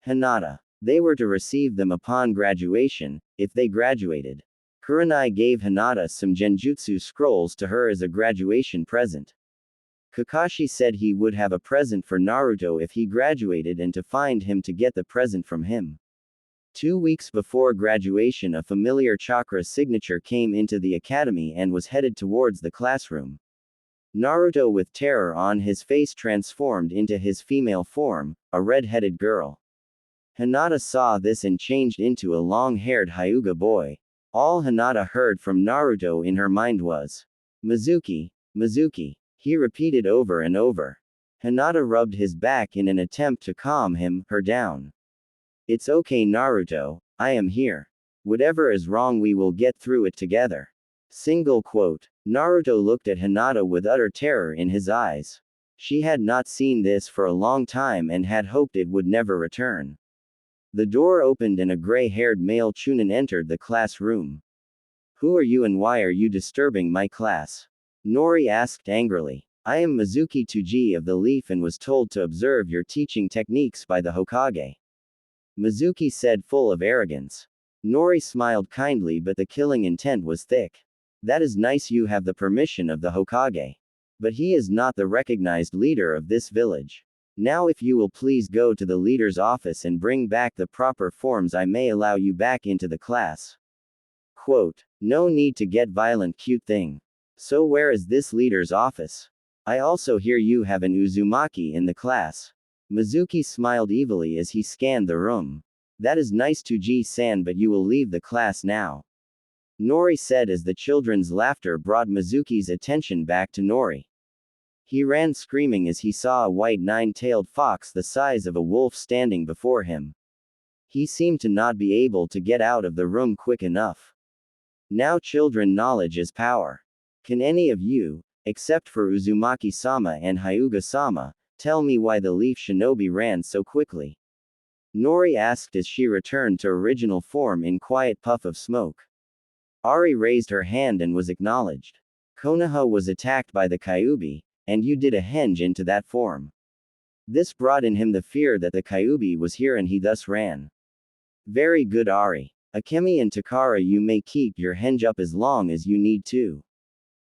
Hinata. They were to receive them upon graduation, if they graduated. Kurenai gave Hinata some genjutsu scrolls to her as a graduation present. Kakashi said he would have a present for Naruto if he graduated and to find him to get the present from him. 2 weeks before graduation, a familiar chakra signature came into the academy and was headed towards the classroom. Naruto, with terror on his face, transformed into his female form, a red-headed girl. Hinata saw this and changed into a long-haired Hyuga boy. All Hinata heard from Naruto in her mind was, "Mizuki, Mizuki." He repeated over and over. Hinata rubbed his back in an attempt to calm her down. "It's okay, Naruto, I am here. Whatever is wrong, we will get through it together." Single quote. Naruto looked at Hinata with utter terror in his eyes. She had not seen this for a long time and had hoped it would never return. The door opened and a gray-haired male chunin entered the classroom. "Who are you and why are you disturbing my class?" Nori asked angrily. "I am Mizuki Tsuji of the Leaf and was told to observe your teaching techniques by the Hokage," Mizuki said, full of arrogance. Nori smiled kindly, but the killing intent was thick. "That is nice, you have the permission of the Hokage. But he is not the recognized leader of this village. Now if you will please go to the leader's office and bring back the proper forms, I may allow you back into the class." Quote. "No need to get violent, cute thing. So where is this leader's office? I also hear you have an Uzumaki in the class." Mizuki smiled evilly as he scanned the room. "That is nice, Tsuji-san, but you will leave the class now," Nori said as the children's laughter brought Mizuki's attention back to Nori. He ran screaming as he saw a white nine-tailed fox the size of a wolf standing before him. He seemed to not be able to get out of the room quick enough. Now children, knowledge is power. Can any of you, except for Uzumaki-sama and Hyuga-sama, tell me why the Leaf Shinobi ran so quickly? Nori asked as she returned to original form in quiet puff of smoke. Ari raised her hand and was acknowledged. Konoha was attacked by the Kyuubi, and you did a henge into that form. This brought in him the fear that the Kyuubi was here and he thus ran. Very good, Ari. Akemi and Takara, you may keep your henge up as long as you need to.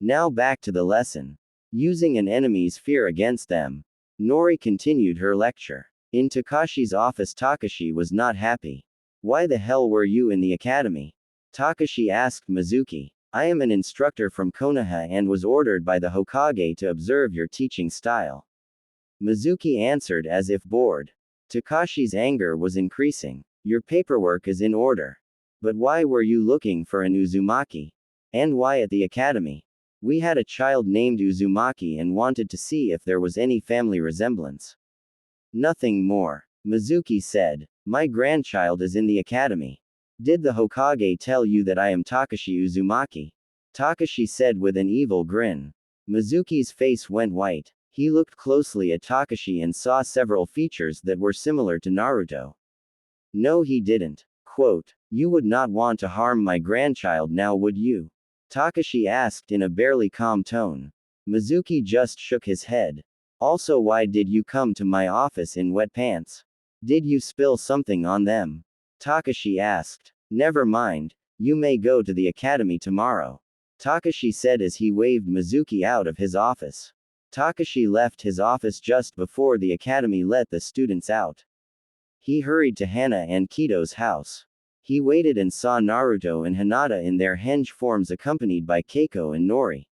Now back to the lesson. Using an enemy's fear against them. Nori continued her lecture. In Takashi's office, Takashi was not happy. Why the hell were you in the academy? Takashi asked Mizuki. I am an instructor from Konoha and was ordered by the Hokage to observe your teaching style. Mizuki answered as if bored. Takashi's anger was increasing. Your paperwork is in order. But why were you looking for an Uzumaki? And why at the academy? We had a child named Uzumaki and wanted to see if there was any family resemblance. Nothing more. Mizuki said. My grandchild is in the academy. Did the Hokage tell you that I am Takashi Uzumaki? Takashi said with an evil grin. Mizuki's face went white. He looked closely at Takashi and saw several features that were similar to Naruto. No, he didn't. Quote, you would not want to harm my grandchild now, would you? Takashi asked in a barely calm tone. Mizuki just shook his head. Also, why did you come to my office in wet pants? Did you spill something on them? Takashi asked. Never mind, you may go to the academy tomorrow, Takashi said as he waved Mizuki out of his office. Takashi left his office just before the academy let the students out. He hurried to Hana and Kito's house. He waited and saw Naruto and Hinata in their henge forms accompanied by Keiko and Nori.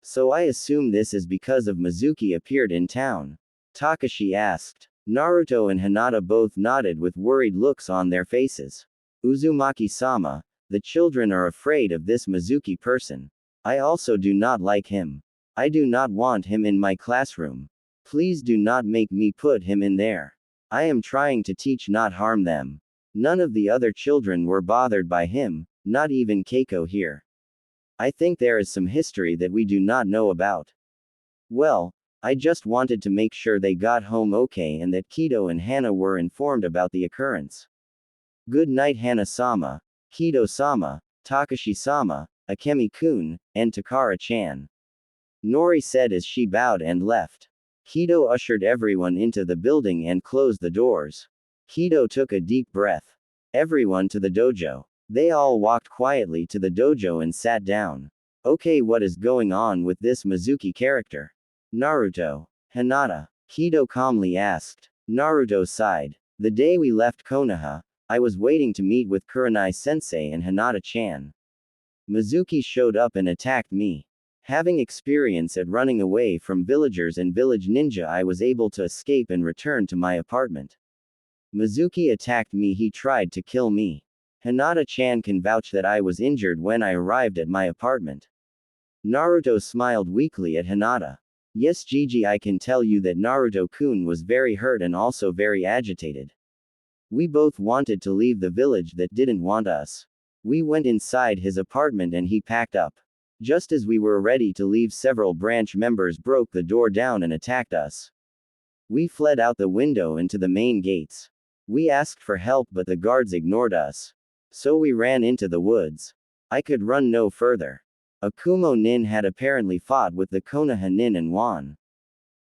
So I assume this is because of Mizuki appeared in town? Takashi asked. Naruto and Hinata both nodded with worried looks on their faces. Uzumaki-sama, the children are afraid of this Mizuki person. I also do not like him. I do not want him in my classroom. Please do not make me put him in there. I am trying to teach, not harm them. None of the other children were bothered by him, not even Keiko here. I think there is some history that we do not know about. Well, I just wanted to make sure they got home okay and that Kido and Hana were informed about the occurrence. Good night, Hana-sama, Kido-sama, Takashi-sama, Akemi-kun, and Takara-chan. Nori said as she bowed and left. Kido ushered everyone into the building and closed the doors. Kido took a deep breath. Everyone to the dojo. They all walked quietly to the dojo and sat down. Okay, what is going on with this Mizuki character? Naruto. Hinata. Kido calmly asked. Naruto sighed. The day we left Konoha, I was waiting to meet with Kurenai-sensei and Hinata-chan. Mizuki showed up and attacked me. Having experience at running away from villagers and village ninja, I was able to escape and return to my apartment. Mizuki attacked me, he tried to kill me. Hinata-chan can vouch that I was injured when I arrived at my apartment. Naruto smiled weakly at Hinata. Yes, Gigi, I can tell you that Naruto-kun was very hurt and also very agitated. We both wanted to leave the village that didn't want us. We went inside his apartment and he packed up. Just as we were ready to leave, several branch members broke the door down and attacked us. We fled out the window into the main gates. We asked for help but the guards ignored us. So we ran into the woods. I could run no further. A Kumo nin had apparently fought with the Konoha nin and won.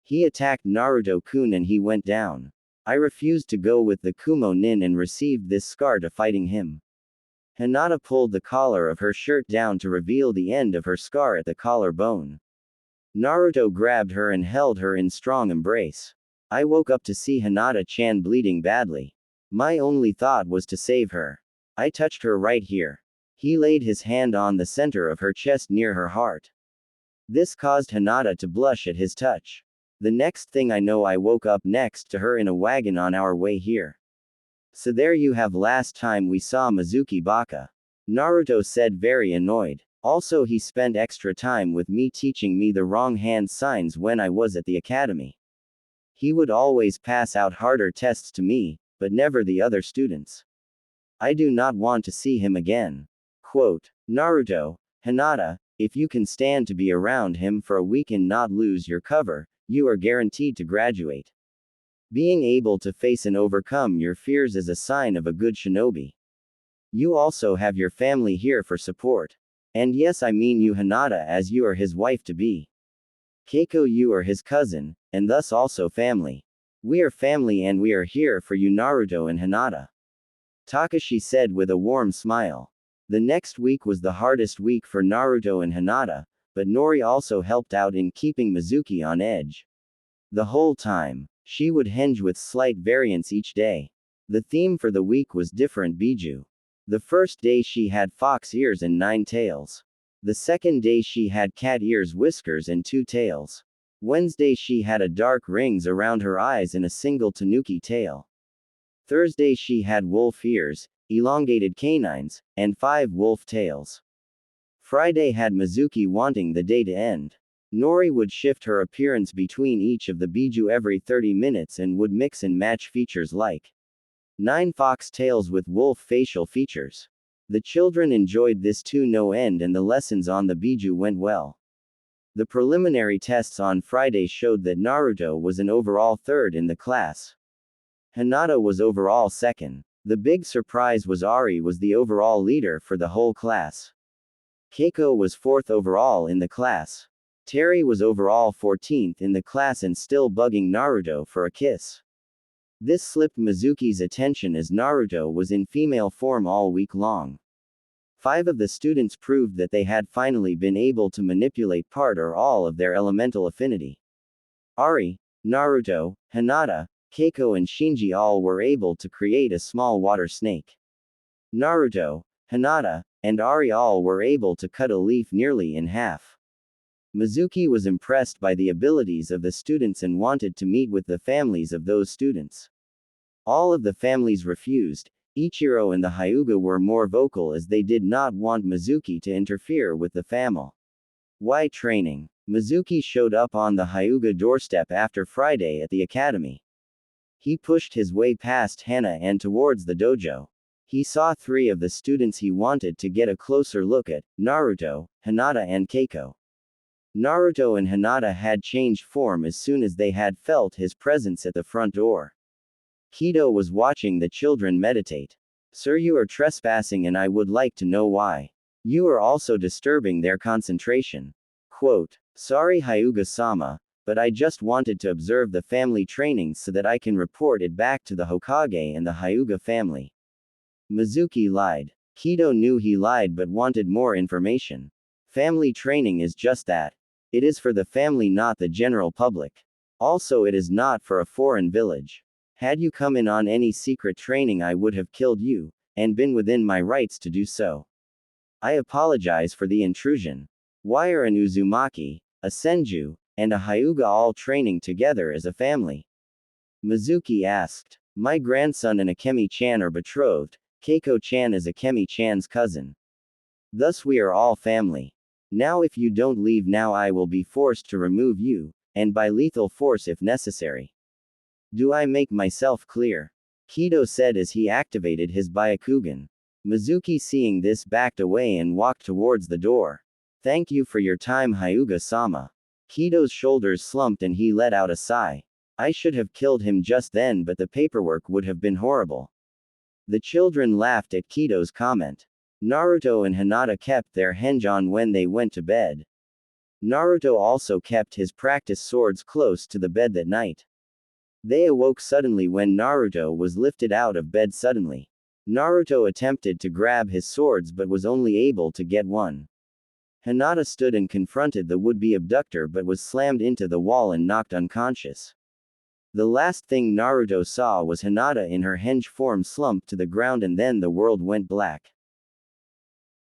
He attacked Naruto-kun and he went down. I refused to go with the Kumo nin and received this scar to fighting him. Hinata pulled the collar of her shirt down to reveal the end of her scar at the collarbone. Naruto grabbed her and held her in strong embrace. I woke up to see Hinata-chan bleeding badly. My only thought was to save her. I touched her right here. He laid his hand on the center of her chest near her heart. This caused Hinata to blush at his touch. The next thing I know, I woke up next to her in a wagon on our way here. So there you have last time we saw Mizuki Baka. Naruto said, very annoyed. Also, he spent extra time with me teaching me the wrong hand signs when I was at the academy. He would always pass out harder tests to me, but never the other students. I do not want to see him again. Quote, Naruto, Hinata, if you can stand to be around him for a week and not lose your cover, you are guaranteed to graduate. Being able to face and overcome your fears is a sign of a good shinobi. You also have your family here for support. And yes, I mean you, Hinata, as you are his wife-to-be. Keiko, you are his cousin, and thus also family. We are family and we are here for you, Naruto and Hinata. Takashi said with a warm smile. The next week was the hardest week for Naruto and Hinata, but Nori also helped out in keeping Mizuki on edge. The whole time, she would henge with slight variance each day. The theme for the week was different Biju. The first day she had fox ears and 9 tails. The second day she had cat ears, whiskers, and 2 tails. Wednesday she had a dark rings around her eyes and a single tanuki tail. Thursday she had wolf ears, elongated canines, and 5 wolf tails. Friday had Mizuki wanting the day to end. Nori would shift her appearance between each of the Biju every 30 minutes and would mix and match features like 9 fox tails with wolf facial features. The children enjoyed this to no end and the lessons on the Biju went well. The preliminary tests on Friday showed that Naruto was an overall 3rd in the class. Hinata was overall 2nd. The big surprise was Ari was the overall leader for the whole class. Keiko was 4th overall in the class. Terry was overall 14th in the class and still bugging Naruto for a kiss. This slipped Mizuki's attention as Naruto was in female form all week long. 5 of the students proved that they had finally been able to manipulate part or all of their elemental affinity. Ari, Naruto, Hinata, Keiko and Shinji all were able to create a small water snake. Naruto, Hinata, and Ari all were able to cut a leaf nearly in half. Mizuki was impressed by the abilities of the students and wanted to meet with the families of those students. All of the families refused. Ichiro and the Hyuga were more vocal as they did not want Mizuki to interfere with the family. Why training? Mizuki showed up on the Hyuga doorstep after Friday at the academy. He pushed his way past Hana and towards the dojo. He saw three of the students he wanted to get a closer look at: Naruto, Hinata, and Keiko. Naruto and Hinata had changed form as soon as they had felt his presence at the front door. Kido was watching the children meditate. Sir, you are trespassing and I would like to know why. You are also disturbing their concentration. Quote, sorry Hyuga-sama, but I just wanted to observe the family training so that I can report it back to the Hokage and the Hyuga family. Mizuki lied. Kido knew he lied but wanted more information. Family training is just that. It is for the family, not the general public. Also, it is not for a foreign village. Had you come in on any secret training, I would have killed you, and been within my rights to do so. I apologize for the intrusion. Why are an Uzumaki, a Senju, and a Hyuga all training together as a family? Mizuki asked. My grandson and Akemi-chan are betrothed. Keiko-chan is Akemi-chan's cousin. Thus we are all family. Now if you don't leave now, I will be forced to remove you, and by lethal force if necessary. Do I make myself clear? Kido said as he activated his Byakugan. Mizuki, seeing this, backed away and walked towards the door. Thank you for your time, Hyuga-sama. Kido's shoulders slumped and he let out a sigh. I should have killed him just then, but the paperwork would have been horrible. The children laughed at Kido's comment. Naruto and Hinata kept their henjon when they went to bed. Naruto also kept his practice swords close to the bed that night. They awoke suddenly when Naruto was lifted out of bed suddenly. Naruto attempted to grab his swords but was only able to get one. Hinata stood and confronted the would-be abductor but was slammed into the wall and knocked unconscious. The last thing Naruto saw was Hinata in her henge form slumped to the ground, and then the world went black.